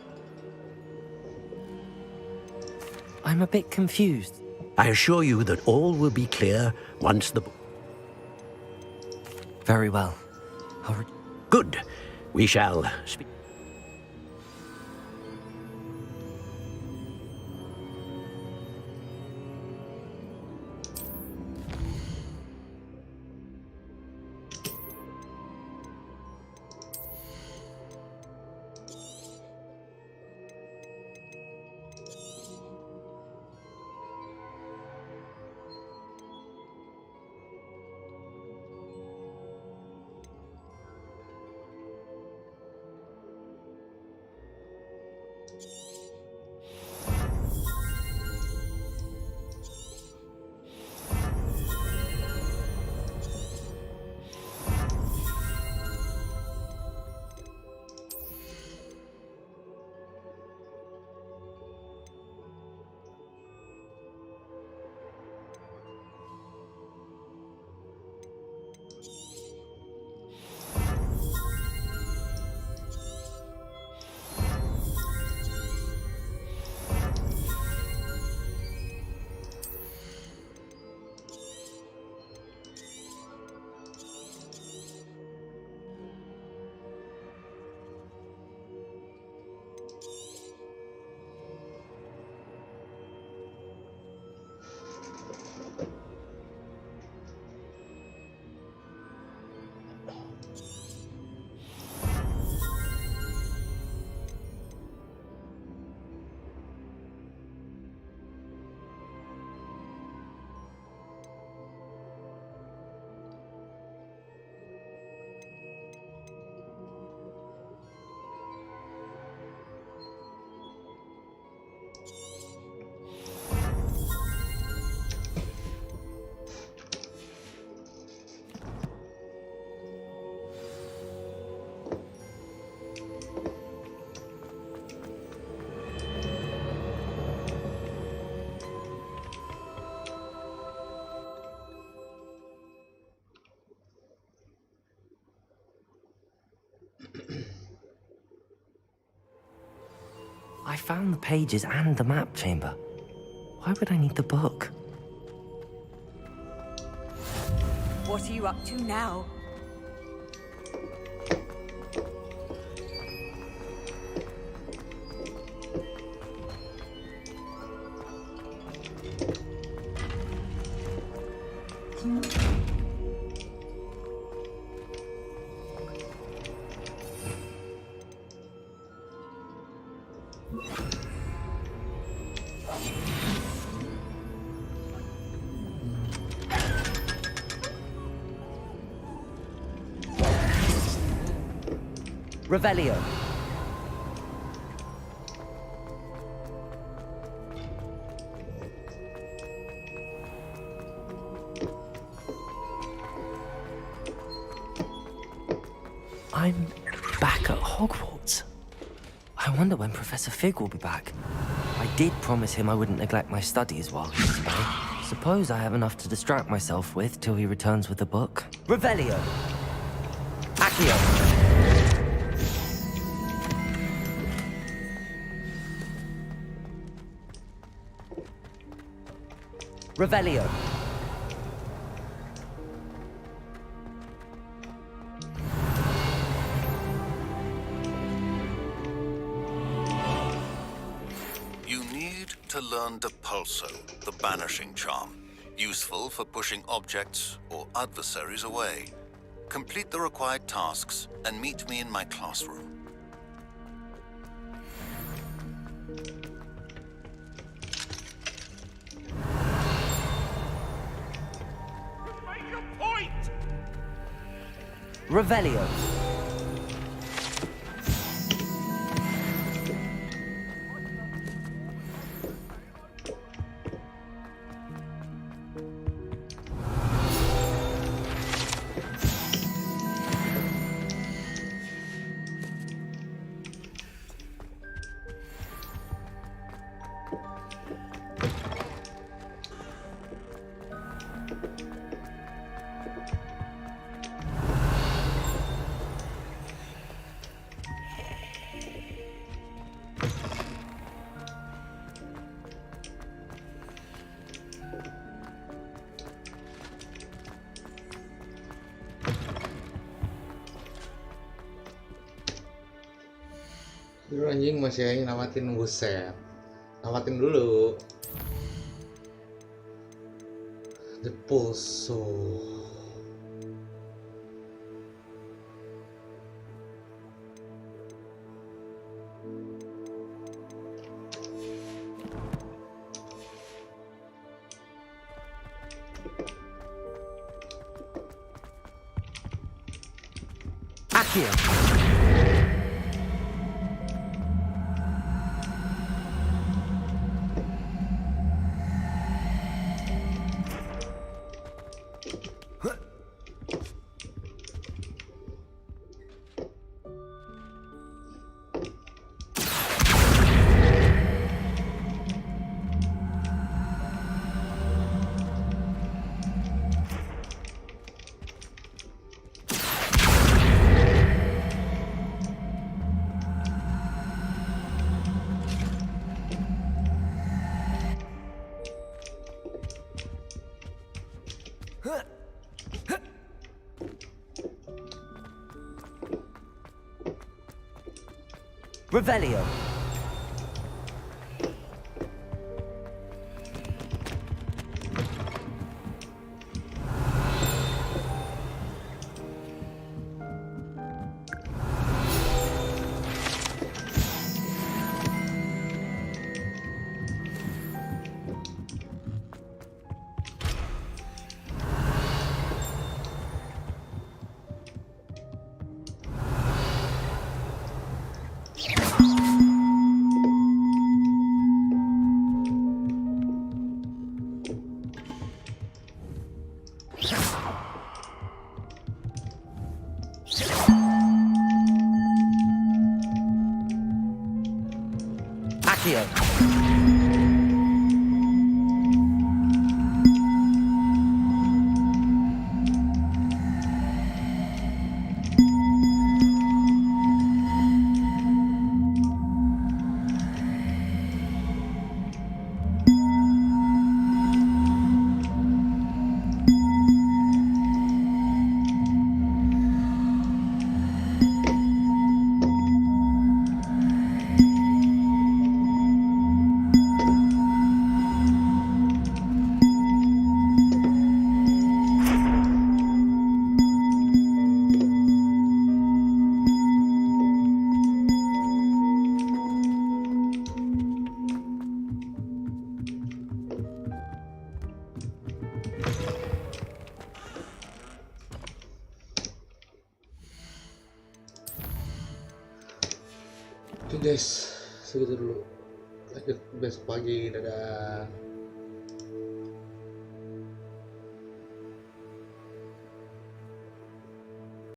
I'm a bit confused. I assure you that all will be clear once the book... Very well. Good. We shall speak. I found the pages and the map chamber. Why would I need the book? What are you up to now? Revelio. I'm back at Hogwarts. I wonder when Professor Fig will be back. I did promise him I wouldn't neglect my studies while he was away. Suppose I have enough to distract myself with till he returns with the book. Revelio. Accio. Revelio. You need to learn Depulso, the banishing charm. Useful for pushing objects or adversaries away. Complete the required tasks and meet me in my classroom. Revelio. Dulu anjing masih aja namatin buset. Namatin dulu. Depulso. Accio. Revelio. Oke guys, segitu dulu. Lanjut besok pagi, dadah.